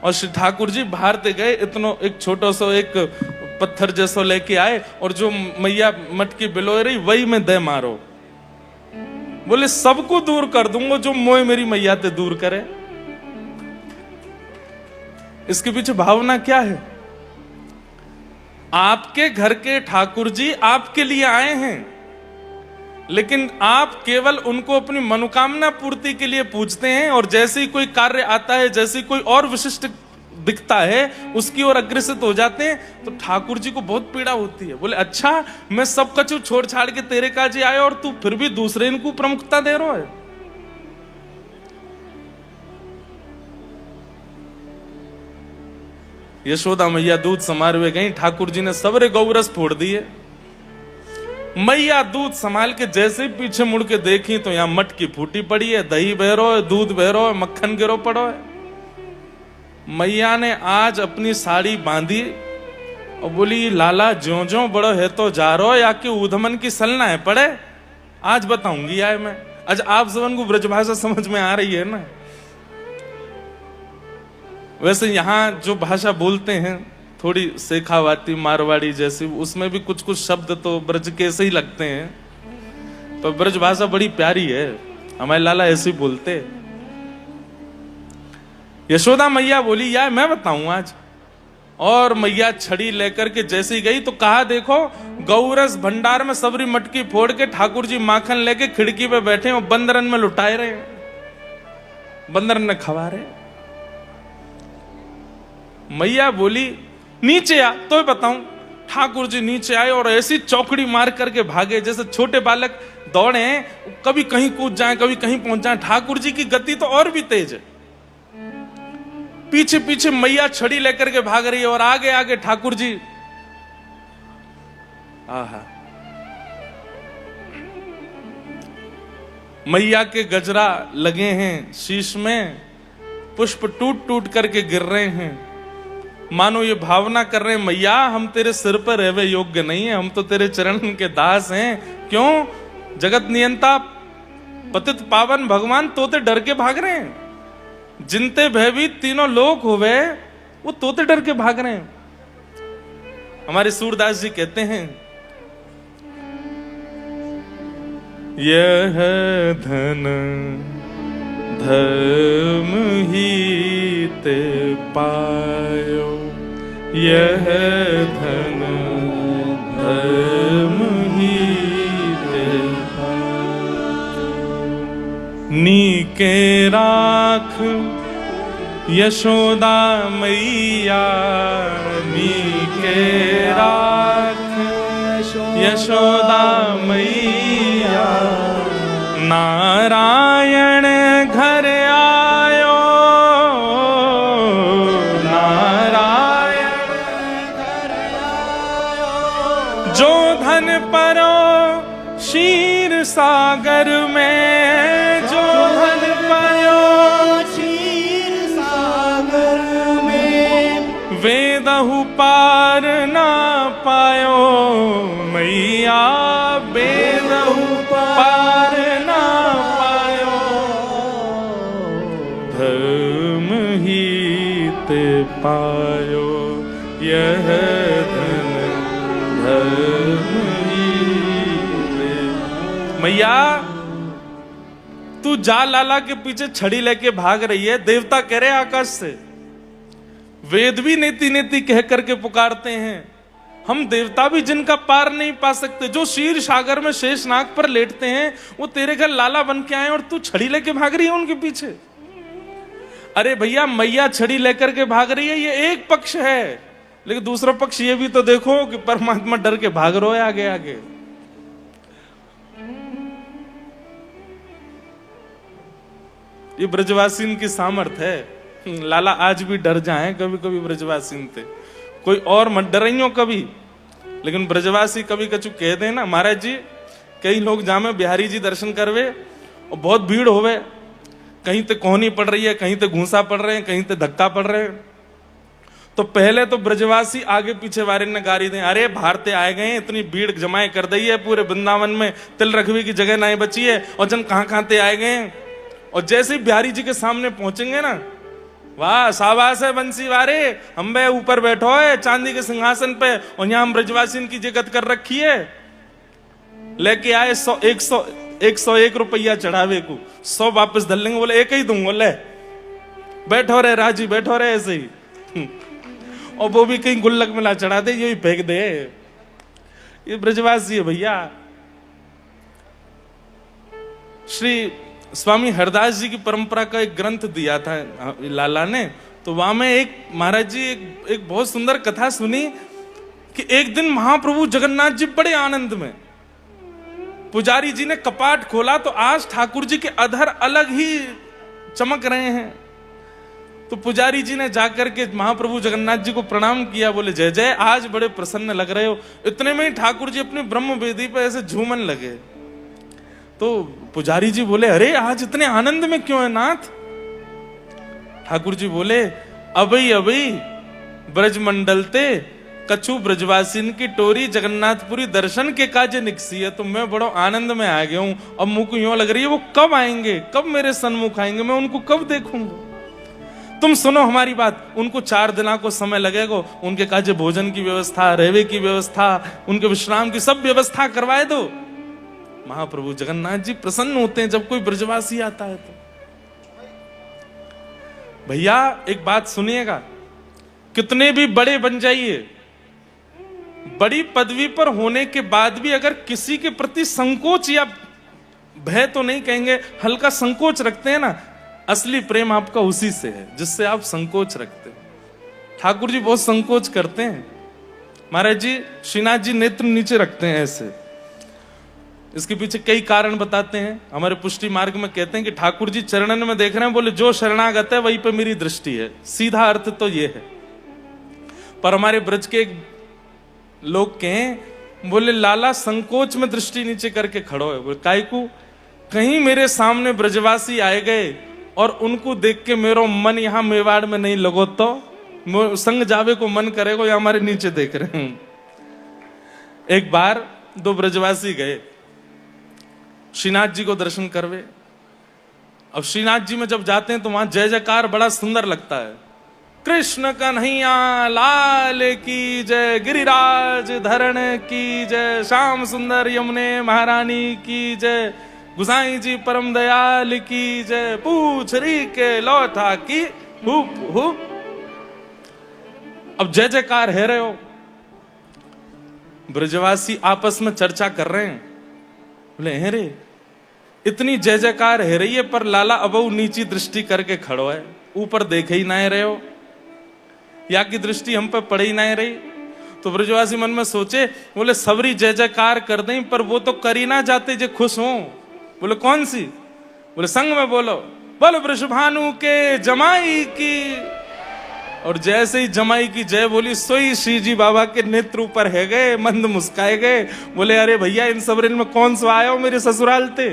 और श्री ठाकुर जी बाहर ते गए, इतनो एक छोटा सा एक पत्थर जैसा लेके आए और जो मैया मटकी बिलो रही वही में दे मारो। बोले सबको दूर कर दूंगा जो मोह मेरी मैया ते दूर करे। इसके पीछे भावना क्या है? आपके घर के ठाकुर जी आपके लिए आए हैं, लेकिन आप केवल उनको अपनी मनोकामना पूर्ति के लिए पूजते हैं, और जैसे ही कोई कार्य आता है, जैसे कोई और विशिष्ट दिखता है उसकी ओर अग्रसित हो जाते हैं। तो ठाकुर जी को बहुत पीड़ा होती है। बोले अच्छा मैं सब कछु छोड़ छाड़ के तेरे काजे आए और तू फिर भी दूसरे इनको प्रमुखता दे रहा है। यशोदा मैया दूध समारोह गई, ठाकुर जी ने सबरे गौरस फोड़ दिए। मैया दूध संभाल के जैसे ही पीछे मुड़ के देखी तो यहां मटकी फूटी पड़ी है, दही बह रहा है, दूध बह रहा है, मक्खन गिरो पड़ो है। मैया ने आज अपनी साड़ी बांधी और बोली लाला ज्यो ज्यो बड़ो है तो जा रो या कि ऊधमन की सलना है पड़े, आज बताऊंगी आए मैं। आज आप सबन को ब्रजभाषा समझ में आ रही है ना। वैसे यहाँ जो भाषा बोलते हैं थोड़ी शेखावाती मारवाड़ी जैसी, उसमें भी कुछ कुछ शब्द तो ब्रज के ऐसे ही लगते हैं, पर ब्रज भाषा बड़ी प्यारी है, हमारे लाला ऐसे ही बोलते। यशोदा मैया बोली यार मैं बताऊं आज, और मैया छड़ी लेकर के जैसे ही गई तो कहा देखो गौरस भंडार में सबरी मटकी फोड़ के ठाकुर जी माखन लेके खिड़की पे बैठे और बंदरन में लुटाए रहे, बंदरन ने खवा रहे। मैया बोली नीचे आ तो बताऊं। ठाकुर जी नीचे आए और ऐसी चौकड़ी मार करके भागे जैसे छोटे बालक दौड़े, कभी कहीं कूद जाए कभी कहीं पहुंच जाए। ठाकुर जी की गति तो और भी तेज है। पीछे पीछे मैया छड़ी लेकर के भाग रही है और आगे आगे ठाकुर जी। आहा, मैया के गजरा लगे हैं शीश में, पुष्प टूट टूट करके गिर रहे हैं, मानो ये भावना कर रहे हैं मैया हम तेरे सिर पर रहवे योग्य नहीं है, हम तो तेरे चरण के दास हैं। क्यों? जगत नियंता पतित पावन भगवान तोते डर के भाग रहे हैं, जिनते भयभीत तीनों लोक होवे वो तोते डर के भाग रहे हैं। हमारे सूरदास जी कहते हैं यह धन धर्म ही ते पायो, यह धन धर्म ही ते पायो। नीके राख यशोदा मैया, नीके राख यशोदा मैया। नारायण घर आयो, नारायण घर आयो। जो धन परो क्षीर सागर में, जो धन परो क्षीर सागर में। वेदहु पार ना पायो मैया, वेदहु पार ना पायो। धर्म ही ते पायो, यह धन धर्म ही ते। मैया तू जा लाला के पीछे छड़ी लेके भाग रही है, देवता कह रहे आकाश से, वेद भी नेति नेति कह करके पुकारते हैं, हम देवता भी जिनका पार नहीं पा सकते, जो क्षीर सागर में शेषनाग पर लेटते हैं, वो तेरे घर लाला बन के आए और तू छड़ी लेके भाग रही है उनके पीछे। अरे भैया मैया छड़ी लेकर के भाग रही है ये एक पक्ष है, लेकिन दूसरा पक्ष ये भी तो देखो कि परमात्मा डर के भाग रहे है आगे आगे। ये ब्रजवासीन की सामर्थ है। लाला आज भी डर जाए कभी कभी ब्रजवासीन थे, कोई और मत डरियो कभी, लेकिन ब्रजवासी कभी कछु कह दे ना। महाराज जी कई लोग जामे बिहारी जी दर्शन करवे और बहुत भीड़ होवे, कहीं ते कोहनी पड़ रही है, कहीं ते घूसा पड़ रहे हैं, कहीं ते धक्का पड़ रहे हैं, तो पहले तो ब्रजवासी आगे पीछे वाले ने गारी दें, अरे भारते आए गए, इतनी भीड़ जमाए कर दी है पूरे वृंदावन में, तिल रखवी की जगह नहीं बची है और जन कहां कहां ते आए गए। और जैसे ही बिहारी जी के सामने पहुंचेंगे ना, वाह शाबाश है बंसी वारे, हम बे ऊपर बैठो है चांदी के सिंहासन पे और यहाँ हम ब्रजवासी की जगत कर रखी है। लेके आए 101 रुपया चढ़ावे को, 100 वापस धर लेंगे, बोले एक ही दूंगा, ले बैठो रे राजी, बैठो रे ऐसे ही। और वो भी कहीं गुल्लक में ला चढ़ा दे, ये फेंक दे। ये ब्रजवासी है भैया। श्री स्वामी हरदास जी की परंपरा का एक ग्रंथ दिया था लाला ने, तो वहां में एक महाराज जी एक बहुत सुंदर कथा सुनी कि एक दिन महाप्रभु जगन्नाथ जी बड़े आनंद में, पुजारी जी ने कपाट खोला तो आज ठाकुर जी के अधर अलग ही चमक रहे हैं। तो पुजारी जी ने जाकर के महाप्रभु जगन्नाथ जी को प्रणाम किया, बोले जय जय, आज बड़े प्रसन्न लग रहे हो। इतने में ही ठाकुर जी अपने ब्रह्म वेदी पे ऐसे झूमन लगे। तो पुजारी जी बोले अरे आज इतने आनंद में क्यों है नाथ? ठाकुर जी बोले अबई अबई ब्रज मंडलते कछु ब्रजवासीन की टोरी जगन्नाथपुरी दर्शन के काजे निकसी है। तो मैं बड़ा आनंद में आ गया हूं, अब मुंह को यूं लग रही है वो कब आएंगे, कब मेरे सन्मुख आएंगे, मैं उनको कब देखूंगा। तुम सुनो हमारी बात, उनको 4 दिना को समय लगेगा, उनके काजे भोजन की व्यवस्था, रहवे की व्यवस्था, उनके विश्राम की सब व्यवस्था करवाए दो। महाप्रभु जगन्नाथ जी प्रसन्न होते हैं जब कोई ब्रजवासी आता है। तो भैया एक बात सुनिएगा, कितने भी बड़े बन जाइए, बड़ी पदवी पर होने के बाद भी अगर किसी के प्रति संकोच या भय तो नहीं कहेंगे, हल्का संकोच रखते हैं ना, असली प्रेम आपका उसी से है जिससे आप संकोच रखते हैं। ठाकुर जी बहुत संकोच करते हैं। महाराज जी श्रीनाथ जी नेत्र नीचे रखते हैं ऐसे, इसके पीछे कई कारण बताते हैं। हमारे पुष्टि मार्ग में कहते हैं कि ठाकुर जी चरणन में देख रहे हैं, बोले जो शरणागत है वहीं पे मेरी दृष्टि है, सीधा अर्थ तो ये है। पर हमारे ब्रज के एक लोग कहें, बोले लाला संकोच में दृष्टि नीचे करके खड़ो है। बोले काहे को? कहीं मेरे सामने ब्रजवासी आए गए और उनको देख के मेरो मन यहाँ मेवाड़ में नहीं लगो तो संग जावे को मन करेगा, या हमारे नीचे देख रहे हैं। एक बार दो ब्रजवासी गए श्रीनाथ जी को दर्शन करवे। अब श्रीनाथ जी में जब जाते हैं तो वहां जय जयकार बड़ा सुंदर लगता है। कृष्ण कन्हैया लाल की जय, गिरिराज धरण की जय, श्याम सुंदर यमुने महारानी की जय, गुसाई जी परम दयाल की जय, पूछरी के लौथा की हुप हुप। अब जय जयकार है रहे हो। ब्रजवासी आपस में चर्चा कर रहे हैं, बोले हैं रे इतनी जय जयकार है रही है, पर लाला अबऊ नीची दृष्टि करके खड़ो है, ऊपर देखे ही ना रहे हो, या की दृष्टि हम पे पड़ ही ना रही। तो ब्रजवासी मन में सोचे, बोले सबरी जय जयकार कर दें, पर वो तो कर ही ना जाते जो खुश हो। बोले कौन सी? बोले संग में बोलो, बोलो वृषभानु के जमाई की। और जैसे ही जमाई की जय बोली, सोई श्री जी बाबा के नेत्र ऊपर है गए, मंद मुस्काए गए। बोले अरे भैया इन सबरिन में कौन सा आयो मेरे ससुराल थे।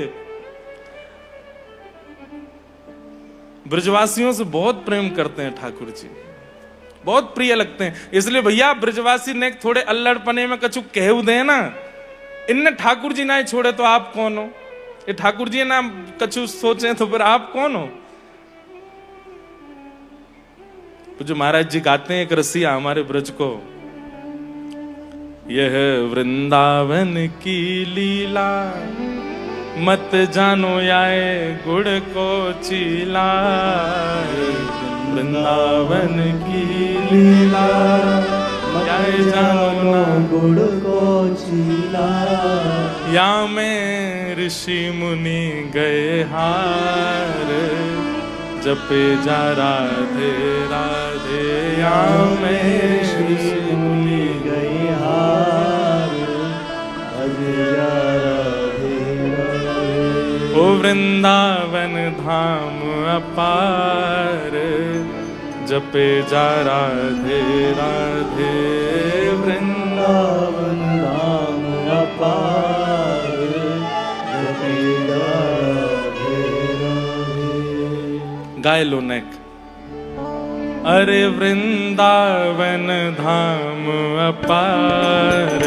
ब्रजवासियों से बहुत प्रेम करते हैं ठाकुर जी, बहुत प्रिय लगते हैं। इसलिए भैया ब्रजवासी ने थोड़े अल्लड़पने में कछु कहू दे ना, इनने ठाकुर जी ना छोड़े तो आप कौन हो? ये ठाकुर जी ना कछु सोचे तो फिर आप कौन हो? जो महाराज जी गाते हैं एक रसिया हमारे ब्रज को, यह वृंदावन की लीला मत जानो याए गुड़ को चीला। वृंदावन की लीला याए जानो ना गुड़ को चीला। या में ऋषि मुनि गए हार, जपे जा राधे राधे। या में ऋषि मुनि गए हार, भजे जा राधे राधे। ओ वृंदावन धाम अपार, जपे जा राधे राधे। वृंदावन धाम अपार, जपे जा राधे राधे। गाय लो नेक। अरे वृंदावन धाम अपार,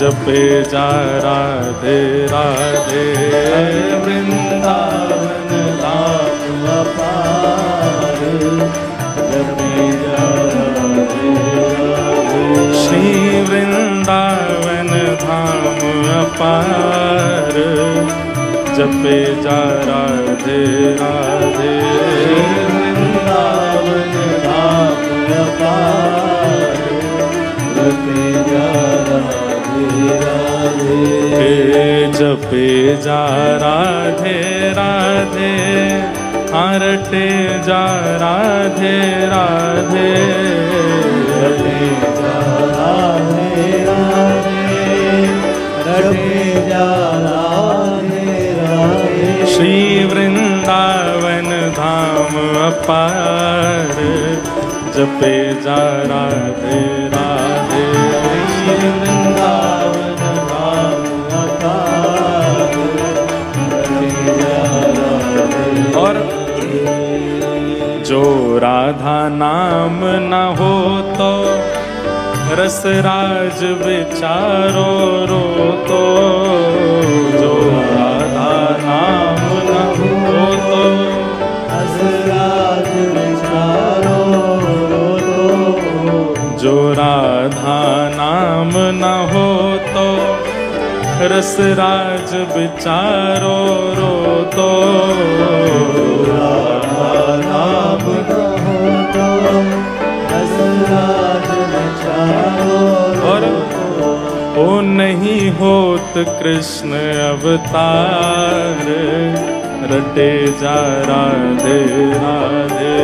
जपे जा राधे राधे। वृंदावन धाम अपार, जपे जा राधे राधे। श्री वृंदावन धाम अपार, जपे जा राधे राधे। वृंदावन धाम अपार, जपे जा राधे राधे। जपे जा राधे राधे, रटे जा राधे राधे। जपे जा राधे राधे, रटे जा राधे राधे। श्री वृंदावन धाम अपार, जपे जा राधे राधे। श्री वृंदावन धाम अपार, जपे जा राधे। और जो राधा नाम न हो तो रसराज विचारो रो तो। जो राधा नाम न हो तो रसराज विचारो रो तो। जो राधा नाम न हो तो रसराज विचारो रो तो। राधा नाम न हो तो रसराज विचारो और रो तो। ओ नहीं होत कृष्ण अवतार, रटे जा राधे राधे।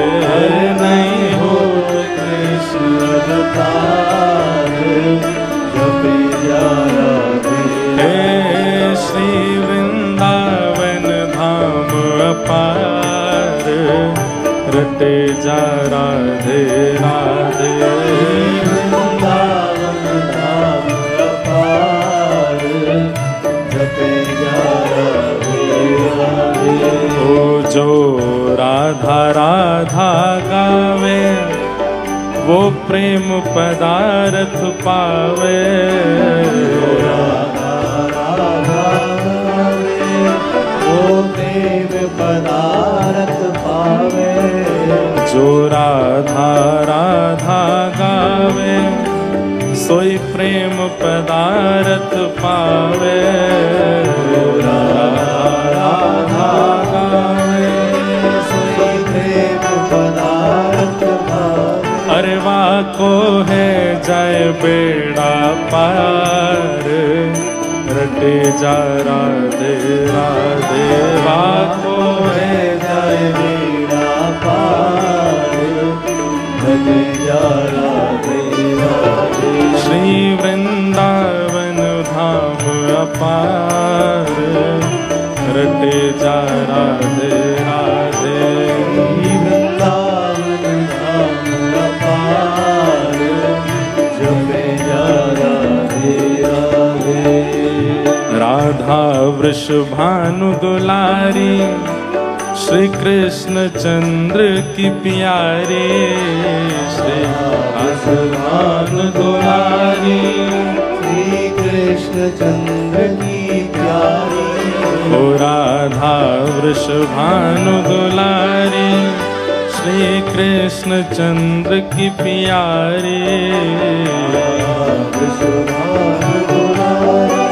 नहीं होत कृष्ण अवतार, जपे जा राधे। हे श्री वृंदावन धाम अपार, रटे जा राधे राधे। वृंदावन धाम अपार, जपे जा राधे राधे। ओ जो प्रेम पदार्थ पावे। वो प्रेम पदार्थ पावे। जो राधा राधा गावे सोई प्रेम पदार्थ पावे। राधा राधा गावे सोई प्रेम पदार्थ पावे। अरे वाको है जाए बेड़ा पार, रटे जा राधे राधे। वाको है जाए बेड़ा पार, रटे जा राधे राधे। श्री वृंदावन धाम अपार, रटे जा राधे राधे। वृंदावन धाम अपार, जपे जा राधे राधे। राधा वृषभानु दुलारी, श्री कृष्ण चंद्र की प्यारी। श्री वृषभानु दुलारी, श्री कृष्ण चंद्र की प्यारी। ओ राधा वृषभानु दुलारी, श्री कृष्ण चंद्र की प्यारी। वृषभानु दुलारी,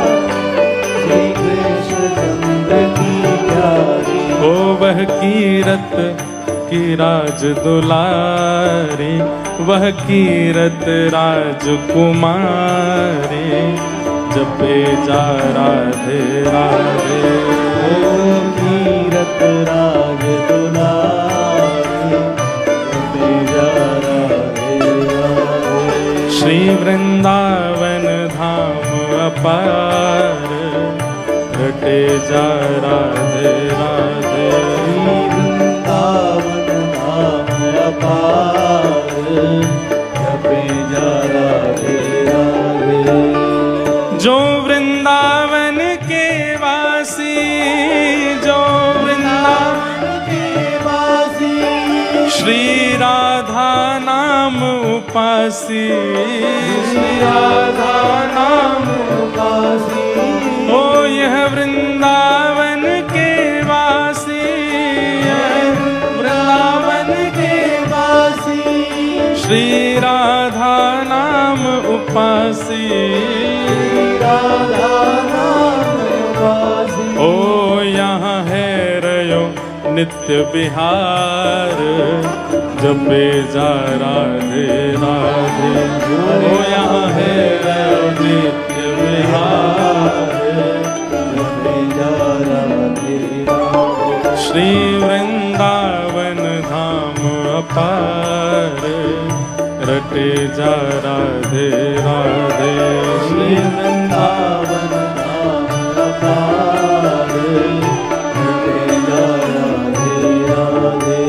श्री कृष्ण चंद्र की प्यारी। ओ वह कीरत की राज दुलारी, वह कीरत राजकुमारी। जपे जा राधे राधे। ओ कीरत राज दुलारी, जपे जा राधे राधे। श्री वृंदावन धाम अपार, रटे जा राधे राधे। वृंदावन धाम अपार, जपे जा राधे राधे। जो वृंदावन के वासी, जो वृंदावन के वासी, श्री राधा नाम उपासी। श्री राधा नाम उपासी। ओ यह वृंदावन के वासी, वृंदावन के वासी, श्री राधा नाम उपासी। राधा नाम उपासी। ओ यहाँ है रयो नित्य बिहार, जपे जा राधे राधे। ओ यहाँ है रयो नित्य बिहार, जपे जा राधे राधे। श्री वृंदावन धाम अपार, रटे जा राधे राधे। श्री वृंदावन धाम अपार, जपे जा राधे राधे।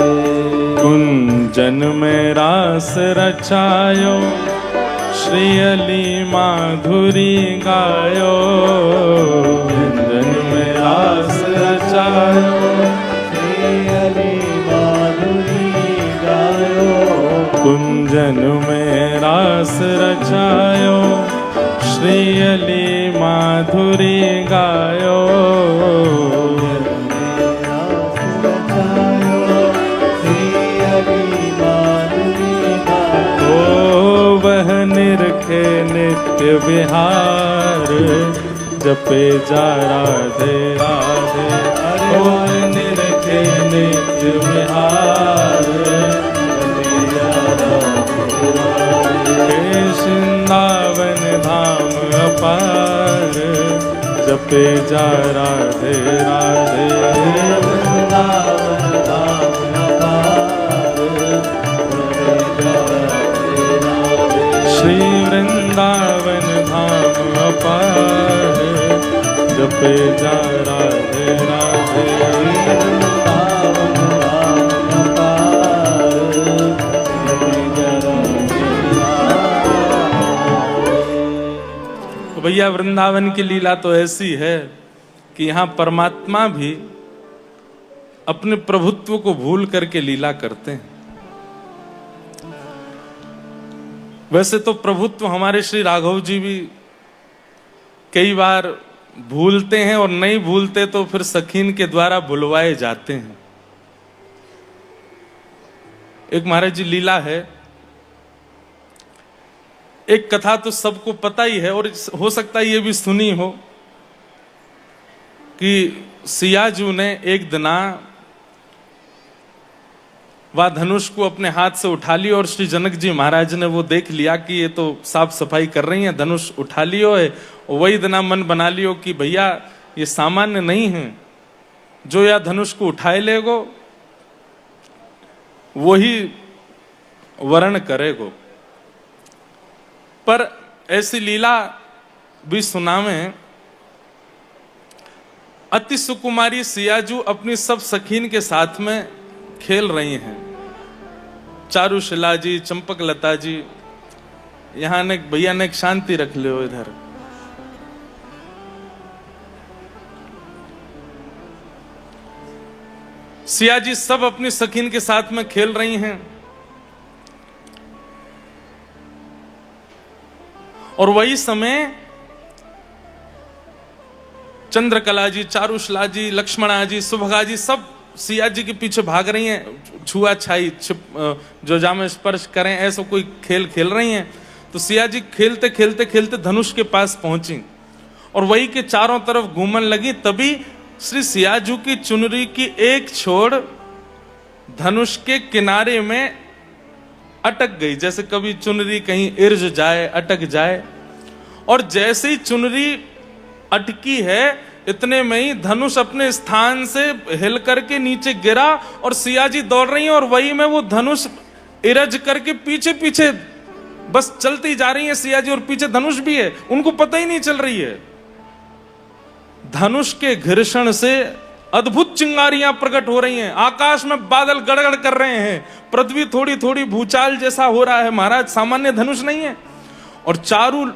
कुंजन में रास रचायो, श्री अली माधुरी गायो। कुंजन में रास रचायो, श्री अली माधुरी गायो। कुंजन में रास रचायो, श्री अली माधुरी गायो। ओ वह निरखे नित्य विहार, जपे जा राधे राधे। ओ निरखे नित्य विहार, जपे जा राधे राधे। वृंदावन धाम अपार, जपे जा राधे राधे। वृंदावन धाम अपार, जपे जा राधे राधे। श्री वृंदावन धाम अपार, जपे जा राधे राधे। वृंदावन धाम अपार, जपे जा राधे राधे। तो भैया वृंदावन की लीला तो ऐसी है कि यहाँ परमात्मा भी अपने प्रभुत्व को भूल करके लीला करते हैं। वैसे तो प्रभुत्व हमारे श्री राघव जी भी कई बार भूलते हैं, और नहीं भूलते तो फिर सखीन के द्वारा भुलवाए जाते हैं। एक महाराज जी लीला है, एक कथा तो सबको पता ही है, और हो सकता है ये भी सुनी हो कि सियाजू ने एक दिना वह धनुष को अपने हाथ से उठा लिया, और श्री जनक जी महाराज ने वो देख लिया कि ये तो साफ सफाई कर रही है, धनुष उठा लियो है। वही दिना मन बना लियो कि भैया ये सामान्य नहीं है, जो या धनुष को उठाए लेगो वही वर्ण करेगो। पर ऐसी लीला भी सुना में, अति सुकुमारी सियाजू अपनी सब सखीन के साथ में खेल रही हैं। चारुशिला जी, चंपक लता जी, यहां ने भैया ने शांति रख लो इधर। सिया जी सब अपनी सखीन के साथ में खेल रही हैं, और वही समय चंद्रकला जी, चारुशिला जी, लक्ष्मणा जी, सुभगा जी सब सिया जी के पीछे भाग रही हैं। छुआ छाई, जो जामे स्पर्श करें, ऐसा कोई खेल खेल रही हैं। तो सिया जी खेलते खेलते खेलते धनुष के पास पहुंची, और वही के चारों तरफ घूमने लगी। तभी श्री सियाजू की चुनरी की एक छोड़ धनुष के किनारे में अटक गई, जैसे कभी चुनरी कहीं इर्ज जाए, अटक जाए। और जैसे ही चुनरी अटकी है, इतने में ही धनुष अपने स्थान से हिल करके नीचे गिरा, और सियाजी दौड़ रही हैं, और वही में वो धनुष इरज करके पीछे पीछे बस चलती जा रही है सियाजी, और पीछे धनुष भी है, उनको पता ही नहीं चल रही है। धनुष के घर्षण से अद्भुत चिंगारियां प्रकट हो रही हैं, आकाश में बादल गड़गड़ कर रहे हैं, पृथ्वी थोड़ी थोड़ी भूचाल जैसा हो रहा है। महाराज सामान्य धनुष नहीं है। और चारू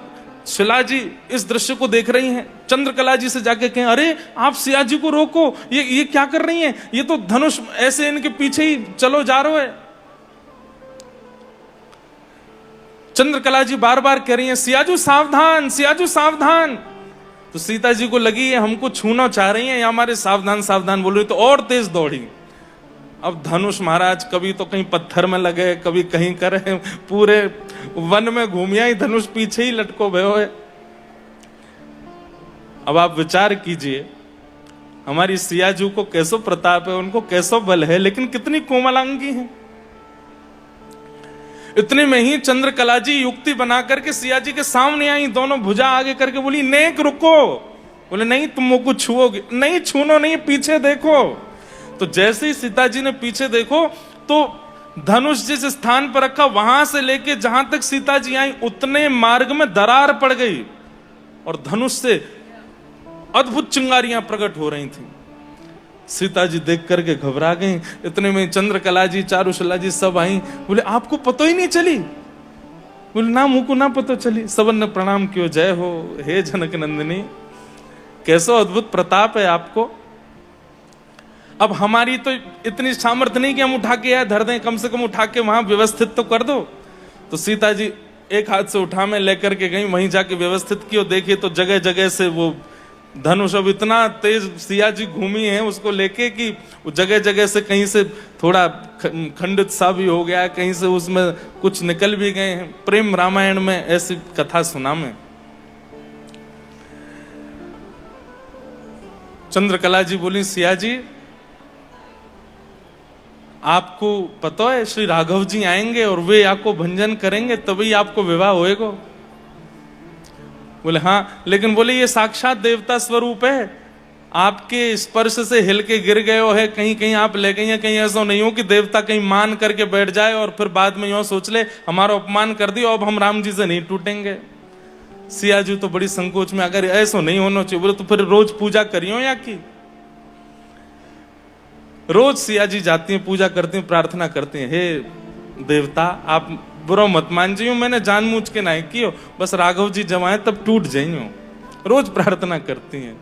शिला जी इस दृश्य को देख रही हैं। चंद्रकला जी से जाके कहें, अरे आप सिया जी को रोको, ये क्या कर रही हैं? ये तो धनुष ऐसे इनके पीछे ही चलो जा रहे है। चंद्रकला जी बार बार कह रही हैं, सियाजू सावधान, सियाजू सावधान। तो सीता जी को लगी ये हमको छूना चाह रही हैं, या हमारे सावधान सावधान बोल रही, तो और तेज दौड़ी। अब धनुष महाराज कभी तो कहीं पत्थर में लगे, कभी कहीं करे, पूरे वन में घूमिया ही धनुष पीछे ही लटको भयो है। अब आप विचार कीजिए, हमारी सियाजू को कैसो प्रताप है, उनको कैसो बल है, लेकिन कितनी कोमलांगी है। इतने में ही चंद्रकला जी युक्ति बना करके सिया जी के सामने आई, दोनों भुजा आगे करके बोली, नेक रुको। बोले नहीं, तुम मुझको छुओगे नहीं, छूनो नहीं, पीछे देखो। तो जैसे ही सीता जी ने पीछे देखो, तो धनुष जिस स्थान पर रखा, वहां से लेके जहां तक सीता जी आई, उतने मार्ग में दरार पड़ गई, और धनुष से अद्भुत चिंगारियां प्रकट हो रही थी। सीता जी देख करके घबरा गई। इतने में चंद्रकला जी, चारुशिला जी सब आई। बोले आपको पता ही नहीं चली? बोले ना, मुझको ना पता चली। सबन ने प्रणाम कियो, जय हो हे जनक नंदिनी, कैसो अद्भुत प्रताप है आपको। अब हमारी तो इतनी सामर्थ्य नहीं कि हम उठा के धर दें, कम से कम उठा के वहां व्यवस्थित तो कर दो। तो सीता जी एक हाथ से उठा में लेकर के गई, वहीं जाके व्यवस्थित कियो। देखिए तो जगह जगह से वो धनुष अब इतना तेज सिया जी घूमी है उसको लेके कि जगह जगह से कहीं से थोड़ा खंडित सा भी हो गया, कहीं से उसमें कुछ निकल भी गए हैं। प्रेम रामायण में ऐसी कथा सुना में। चंद्रकला जी बोली, सिया जी आपको पता है श्री राघव जी आएंगे और वे आपको भंजन करेंगे, तभी आपको विवाह होएगा। बोले हाँ, लेकिन बोले ये साक्षात देवता स्वरूप है, आपके स्पर्श से हिल के गिर गए हो है, कहीं कहीं आप ले गई हैं, कहीं ऐसा नहीं हो कि देवता कहीं मान करके बैठ जाए और फिर बाद में यूं सोच ले हमारा अपमान कर दिया, अब हम राम जी से नहीं टूटेंगे। सिया जी तो बड़ी संकोच में, अगर ऐसा नहीं होना चाहिए, बोले तो फिर रोज पूजा करियो या की। रोज सिया जी जाती हैं, पूजा करती हैं, प्रार्थना करती हैं, हे देवता आप बुरा मत मान जियो, मैंने जानबूझ के नहीं कियो, बस राघव जी जब आए तब टूट जाइयो। रोज प्रार्थना करती हैं।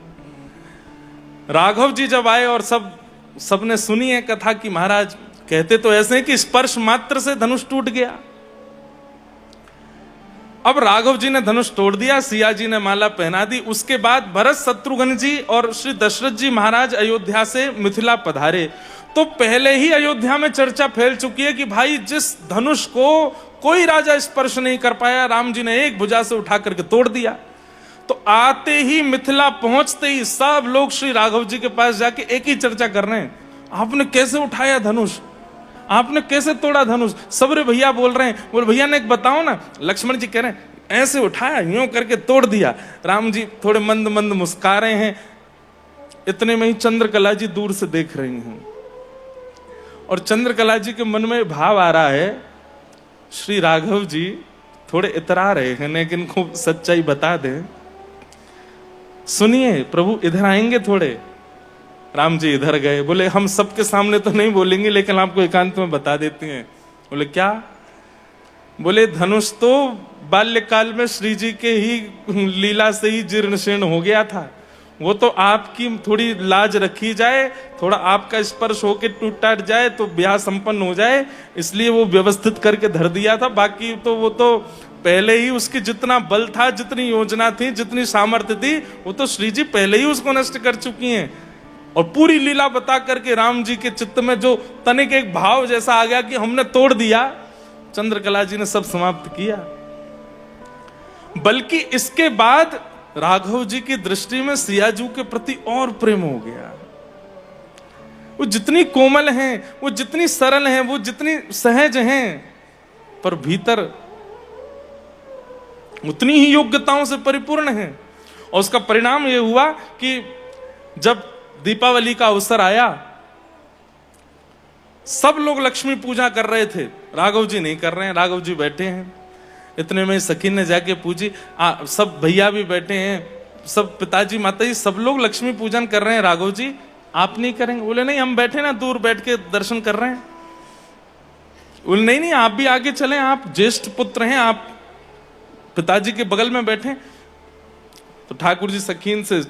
राघव जी जब आए और सबने सुनी है कथा कि महाराज कहते तो ऐसे हैं कि स्पर्श मात्र से धनुष टूट गया। अब राघव जी ने धनुष तोड़ दिया, सिया जी ने माला पहना दी। उसके बाद भरत शत्रुघ्न जी और श्री दशरथ जी महाराज अयोध्या से मिथिला पधारे। तो पहले ही अयोध्या में चर्चा फैल चुकी है कि भाई जिस धनुष को कोई राजा स्पर्श नहीं कर पाया, राम जी ने एक भुजा से उठा करके तोड़ दिया। तो आते ही मिथिला पहुंचते ही सब लोग श्री राघव जी के पास जाके एक ही चर्चा कर रहे हैं, आपने कैसे उठाया धनुष, आपने कैसे तोड़ा धनुष। सबरे भैया बोल रहे हैं, बोल भैया ने एक बताओ ना। लक्ष्मण जी कह रहे हैं ऐसे उठाया, यूं करके तोड़ दिया। राम जी थोड़े मंद मंद मुस्कुरा रहे हैं। इतने में ही चंद्रकला जी दूर से देख रही हैं और चंद्रकला जी के मन में भाव आ रहा है, श्री राघव जी थोड़े इतरा रहे हैं लेकिन खूब सच्चाई बता दें। सुनिए प्रभु इधर आएंगे थोड़े। राम जी इधर गए, बोले हम सबके सामने तो नहीं बोलेंगे लेकिन आपको एकांत में बता देते हैं। बोले क्या? बोले धनुष तो बाल्यकाल में श्री जी के ही लीला से ही जीर्ण शीर्ण हो गया था, वो तो आपकी थोड़ी लाज रखी जाए, थोड़ा आपका स्पर्श होके टूट टाट जाए तो ब्याह संपन्न हो जाए, इसलिए वो व्यवस्थित करके धर दिया था। बाकी तो वो तो पहले ही उसकी जितना बल था, जितनी योजना थी, जितनी सामर्थ्य थी, वो तो श्री जी पहले ही उसको नष्ट कर चुकी हैं। और पूरी लीला बता करके राम जी के चित्त में जो तनिक एक भाव जैसा आ गया कि हमने तोड़ दिया, चंद्रकला जी ने सब समाप्त किया। बल्कि इसके बाद राघव जी की दृष्टि में सियाजू के प्रति और प्रेम हो गया। वो जितनी कोमल हैं, वो जितनी सरल हैं, वो जितनी सहज हैं, पर भीतर उतनी ही योग्यताओं से परिपूर्ण हैं। और उसका परिणाम यह हुआ कि जब दीपावली का अवसर आया, सब लोग लक्ष्मी पूजा कर रहे थे, राघव जी नहीं कर रहे हैं, राघव जी बैठे हैं। इतने में सखी ने जाके पूछी, सब भैया भी बैठे हैं, सब पिताजी माताजी सब लोग लक्ष्मी पूजन कर रहे हैं, राघव जी आप नहीं करेंगे? बोले नहीं, हम बैठे ना दूर बैठ के दर्शन कर रहे हैं। बोले नहीं नहीं आप भी आगे चलें, आप ज्येष्ठ पुत्र हैं, आप पिताजी के बगल में बैठे। तो ठाकुर जी सखीन से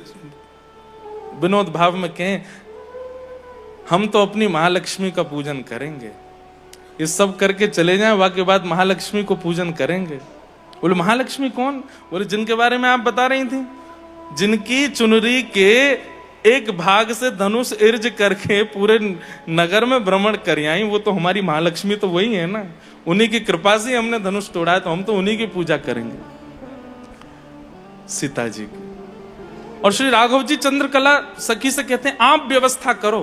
विनोद भाव में कहें, हम तो अपनी महालक्ष्मी का पूजन करेंगे, ये सब करके चले जाएं, वाके बाद महालक्ष्मी को पूजन करेंगे। बोले महालक्ष्मी कौन? बोले जिनके बारे में आप बता रही थी, जिनकी चुनरी के एक भाग से धनुष इर्ज करके पूरे नगर में भ्रमण कर आई, वो तो हमारी महालक्ष्मी तो वही है ना, उन्हीं की कृपा से हमने धनुष तोड़ा है, तो हम तो उन्हीं की पूजा करेंगे, सीता जी की। और श्री राघव जी चंद्रकला सखी से कहते हैं आप व्यवस्था करो।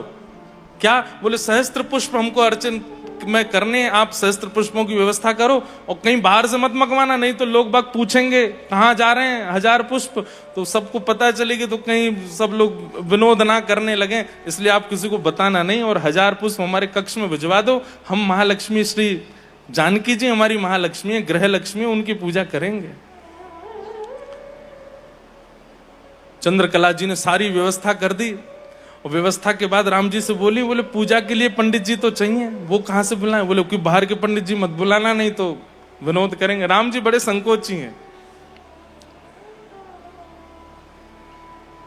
क्या? बोले सहस्त्र पुष्प हमको अर्चन में करने हैं, आप सहस्त्र पुष्पों की व्यवस्था करो और कहीं बाहर से मत मंगवाना, नहीं तो लोग बाग पूछेंगे कहाँ जा रहे हैं, 1000 पुष्प, तो सबको पता चलेगी तो कहीं सब लोग विनोद ना करने लगे, इसलिए आप किसी को बताना नहीं। और 1000 पुष्प हमारे कक्ष में भिजवा दो, हम महालक्ष्मी श्री जानकी जी हमारी महालक्ष्मी है, ग्रह लक्ष्मी, उनकी पूजा करेंगे। चंद्रकला जी ने सारी व्यवस्था कर दी। और व्यवस्था के बाद राम जी से बोली, बोले पूजा के लिए पंडित जी तो चाहिए, वो कहां से बुलाएं? बोले कि बाहर के पंडित जी मत बुलाना, नहीं तो विनोद करेंगे। राम जी बड़े संकोची हैं।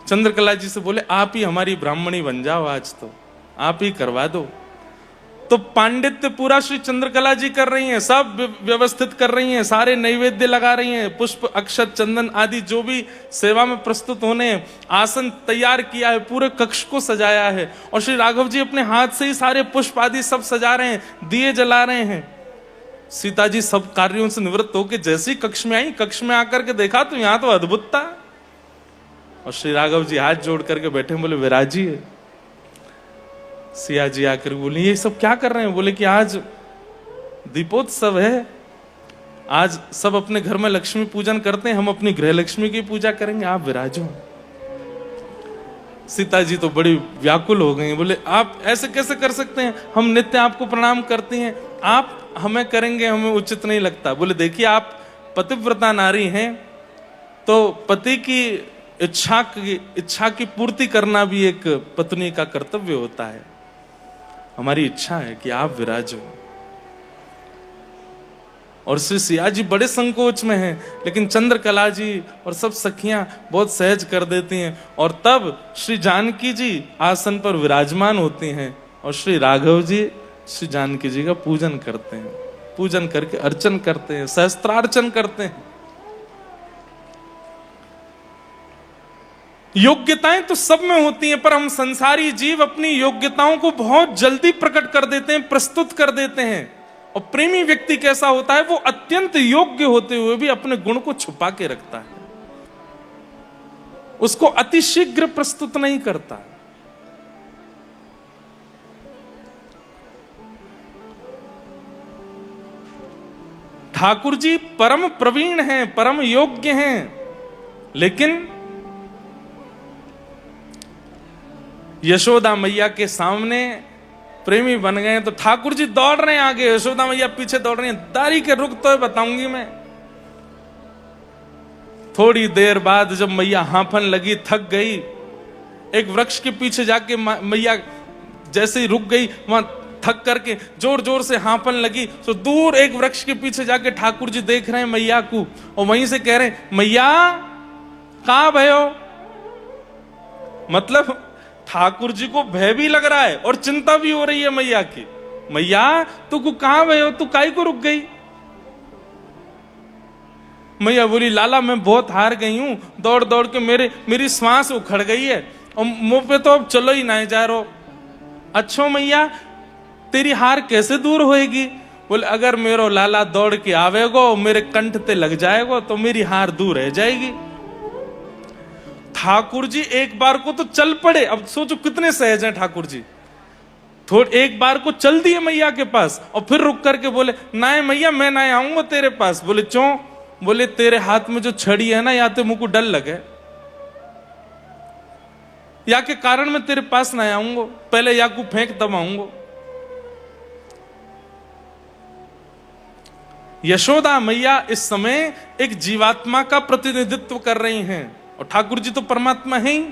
चंद्रकला जी से बोले आप ही हमारी ब्राह्मणी बन जाओ, आज तो आप ही करवा दो। तो पांडित्य पूरा श्री चंद्रकला जी कर रही हैं, सब व्यवस्थित कर रही हैं, सारे नैवेद्य लगा रही हैं, पुष्प अक्षत चंदन आदि जो भी सेवा में प्रस्तुत होने, आसन तैयार किया है, पूरे कक्ष को सजाया है। और श्री राघव जी अपने हाथ से ही सारे पुष्प आदि सब सजा रहे हैं, दिए जला रहे हैं। सीता जी सब कार्यों से निवृत्त होकर जैसे ही कक्ष में आई, कक्ष में आकर के देखा तो यहां तो अद्भुत था। और श्री राघव जी हाथ जोड़ करके बैठे, बोले विराजिए। सिया जी आकर बोले ये सब क्या कर रहे हैं? बोले कि आज दीपोत्सव है, आज सब अपने घर में लक्ष्मी पूजन करते हैं, हम अपनी गृह लक्ष्मी की पूजा करेंगे, आप विराजो। सीता जी तो बड़ी व्याकुल हो गई, बोले आप ऐसे कैसे कर सकते हैं, हम नित्य आपको प्रणाम करती हैं, आप हमें करेंगे, हमें उचित नहीं लगता। बोले देखिए आप पतिव्रता नारी हैं, तो पति की इच्छा की पूर्ति करना भी एक पत्नी का कर्तव्य होता है। हमारी इच्छा है कि आप विराजो। और श्री सिया जी बड़े संकोच में हैं, लेकिन चंद्रकला जी और सब सखियां बहुत सहज कर देती हैं। और तब श्री जानकी जी आसन पर विराजमान होती हैं और श्री राघव जी श्री जानकी जी का पूजन करते हैं, पूजन करके अर्चन करते हैं, सहस्त्रार्चन करते हैं। योग्यताएं तो सब में होती हैं, पर हम संसारी जीव अपनी योग्यताओं को बहुत जल्दी प्रकट कर देते हैं, प्रस्तुत कर देते हैं। और प्रेमी व्यक्ति कैसा होता है, वो अत्यंत योग्य होते हुए भी अपने गुण को छुपा के रखता है, उसको अतिशीघ्र प्रस्तुत नहीं करता। ठाकुर जी परम प्रवीण हैं, परम योग्य हैं, लेकिन यशोदा मैया के सामने प्रेमी बन गए तो ठाकुर जी दौड़ रहे हैं आगे, यशोदा मैया पीछे दौड़ रही हैं। दारी के रुक तो बताऊंगी मैं। थोड़ी देर बाद जब मैया हांफन लगी, थक गई, एक वृक्ष के पीछे जाके मैया जैसे ही रुक गई, वहां थक करके जोर जोर से हांफन लगी, तो दूर एक वृक्ष के पीछे जाके ठाकुर जी देख रहे हैं मैया को, और वहीं से कह रहे हैं, मैया कहां भयो? मतलब ठाकुर जी को भय भी लग रहा है और चिंता भी हो रही है मैया की। मैया तू को कहां भयो, तू काहे को रुक गई? मैया बोली, लाला मैं बहुत हार गई हूं, दौड़ दौड़ के मेरी सांस उखड़ गई है और मुंह पे तो अब चलो ही नहीं जा रहा। अच्छो मैया तेरी हार कैसे दूर होएगी? बोले, अगर मेरो लाला दौड़ के आवेगो, मेरे कंठ ते लग जाएगो तो मेरी हार दूर रह जाएगी। ठाकुर जी एक बार को तो चल पड़े। अब सोचो कितने सहज हैं ठाकुर जी। एक बार को चल दिए मैया के पास और फिर रुक करके बोले, ना मैया मैं ना आऊंगा तेरे पास। बोले, क्यों? बोले, तेरे हाथ में जो छड़ी है ना, या तो मुझको डर लगे, या के कारण मैं तेरे पास ना आऊंगा, पहले या को फेंक तब आऊंगा। यशोदा मैया इस समय एक जीवात्मा का प्रतिनिधित्व कर रही हैं, और ठाकुर जी तो परमात्मा हैं ही।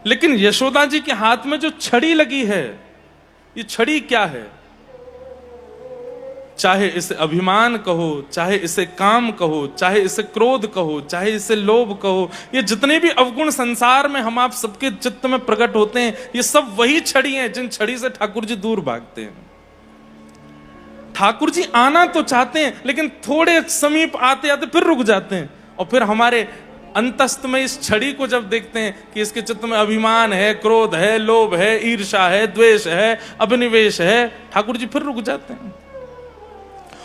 लेकिन यशोदा जी के हाथ में जो छड़ी लगी है, ये छड़ी क्या है? चाहे इसे अभिमान कहो, चाहे इसे काम कहो, चाहे इसे क्रोध कहो, चाहे इसे लोभ कहो, ये जितने भी अवगुण संसार में हम आप सबके चित्त में प्रकट होते हैं, ये सब वही छड़ी हैं जिन छड़ी से ठाकुर जी दूर भागते हैं। ठाकुर जी आना तो चाहते हैं, लेकिन थोड़े समीप आते आते फिर रुक जाते हैं, और फिर हमारे अंतस्थ में इस छड़ी को जब देखते हैं कि इसके चित्त में अभिमान है, क्रोध है, लोभ है, ईर्ष्या है, द्वेष है, अभिनिवेश है, ठाकुर जी फिर रुक जाते हैं।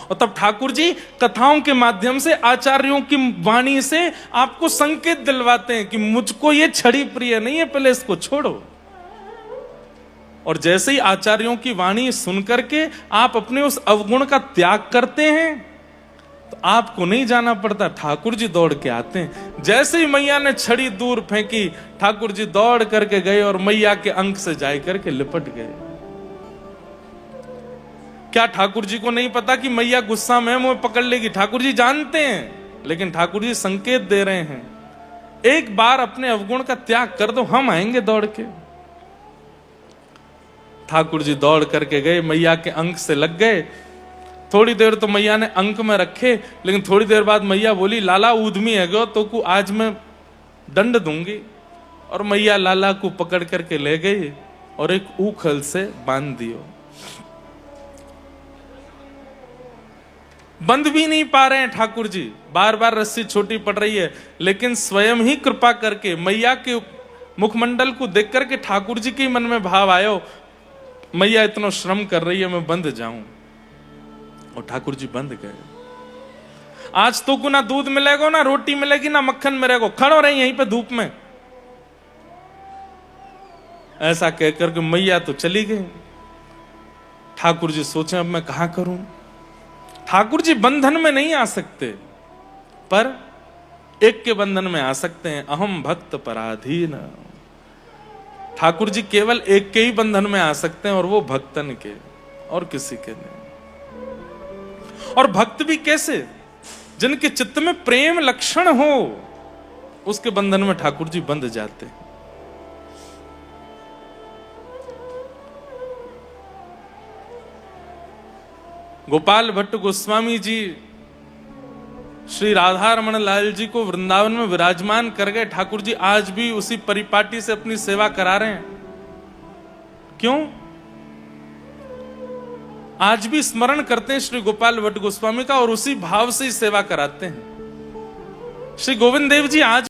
और तब ठाकुर जी कथाओं के माध्यम से, आचार्यों की वाणी से आपको संकेत दिलवाते हैं कि मुझको ये छड़ी प्रिय नहीं है, पहले इसको छोड़ो। और जैसे ही आचार्यों की वाणी सुनकर के आप अपने उस अवगुण का त्याग करते हैं, तो आपको नहीं जाना पड़ता, ठाकुर जी दौड़ के आते हैं। जैसे ही मैया ने छड़ी दूर फेंकी, ठाकुर जी दौड़ करके गए और मैया के अंक से जाए करके लिपट गए। क्या ठाकुर जी को नहीं पता कि मैया गुस्सा में मुझे पकड़ लेगी? ठाकुर जी जानते हैं, लेकिन ठाकुर जी संकेत दे रहे हैं, एक बार अपने अवगुण का त्याग कर दो, हम आएंगे दौड़ के। ठाकुर जी दौड़ करके गए, मैया के अंक से लग गए। थोड़ी देर तो मैया ने अंक में रखे, लेकिन थोड़ी देर बाद मैया बोली, लाला ऊधमी है गो तो को आज मैं दंड दूंगी। और मैया लाला को पकड़ करके ले गई और एक ऊखल से बांध दियो। बंद भी नहीं पा रहे हैं ठाकुर जी, बार बार रस्सी छोटी पड़ रही है, लेकिन स्वयं ही कृपा करके मैया के मुखमंडल को देख करके ठाकुर जी के मन में भाव आयो, मैया इतना श्रम कर रही है, मैं बंद जाऊं। और ठाकुर जी बंद गए। आज तो को ना दूध मिलेगा, ना रोटी मिलेगी, ना मक्खन मिलेगा, खड़ो रही यहीं पे धूप में। ऐसा कहकर के मैया तो चली गई। ठाकुर जी सोचे, अब मैं कहां करूं? ठाकुर जी बंधन में नहीं आ सकते, पर एक के बंधन में आ सकते हैं, अहम भक्त पराधीन। ठाकुर जी केवल एक के ही बंधन में आ सकते हैं, और वो भक्तन के, और किसी के नहीं। और भक्त भी कैसे? जिनके चित्त में प्रेम लक्षण हो, उसके बंधन में ठाकुर जी बंध जाते हैं। गोपाल भट्ट गोस्वामी जी श्री राधा रमण लाल जी को वृंदावन में विराजमान कर गए। ठाकुर जी आज भी उसी परिपाटी से अपनी सेवा करा रहे हैं। क्यों? आज भी स्मरण करते हैं श्री गोपाल भट्ट गोस्वामी का, और उसी भाव से ही सेवा कराते हैं। श्री गोविंद देव जी आज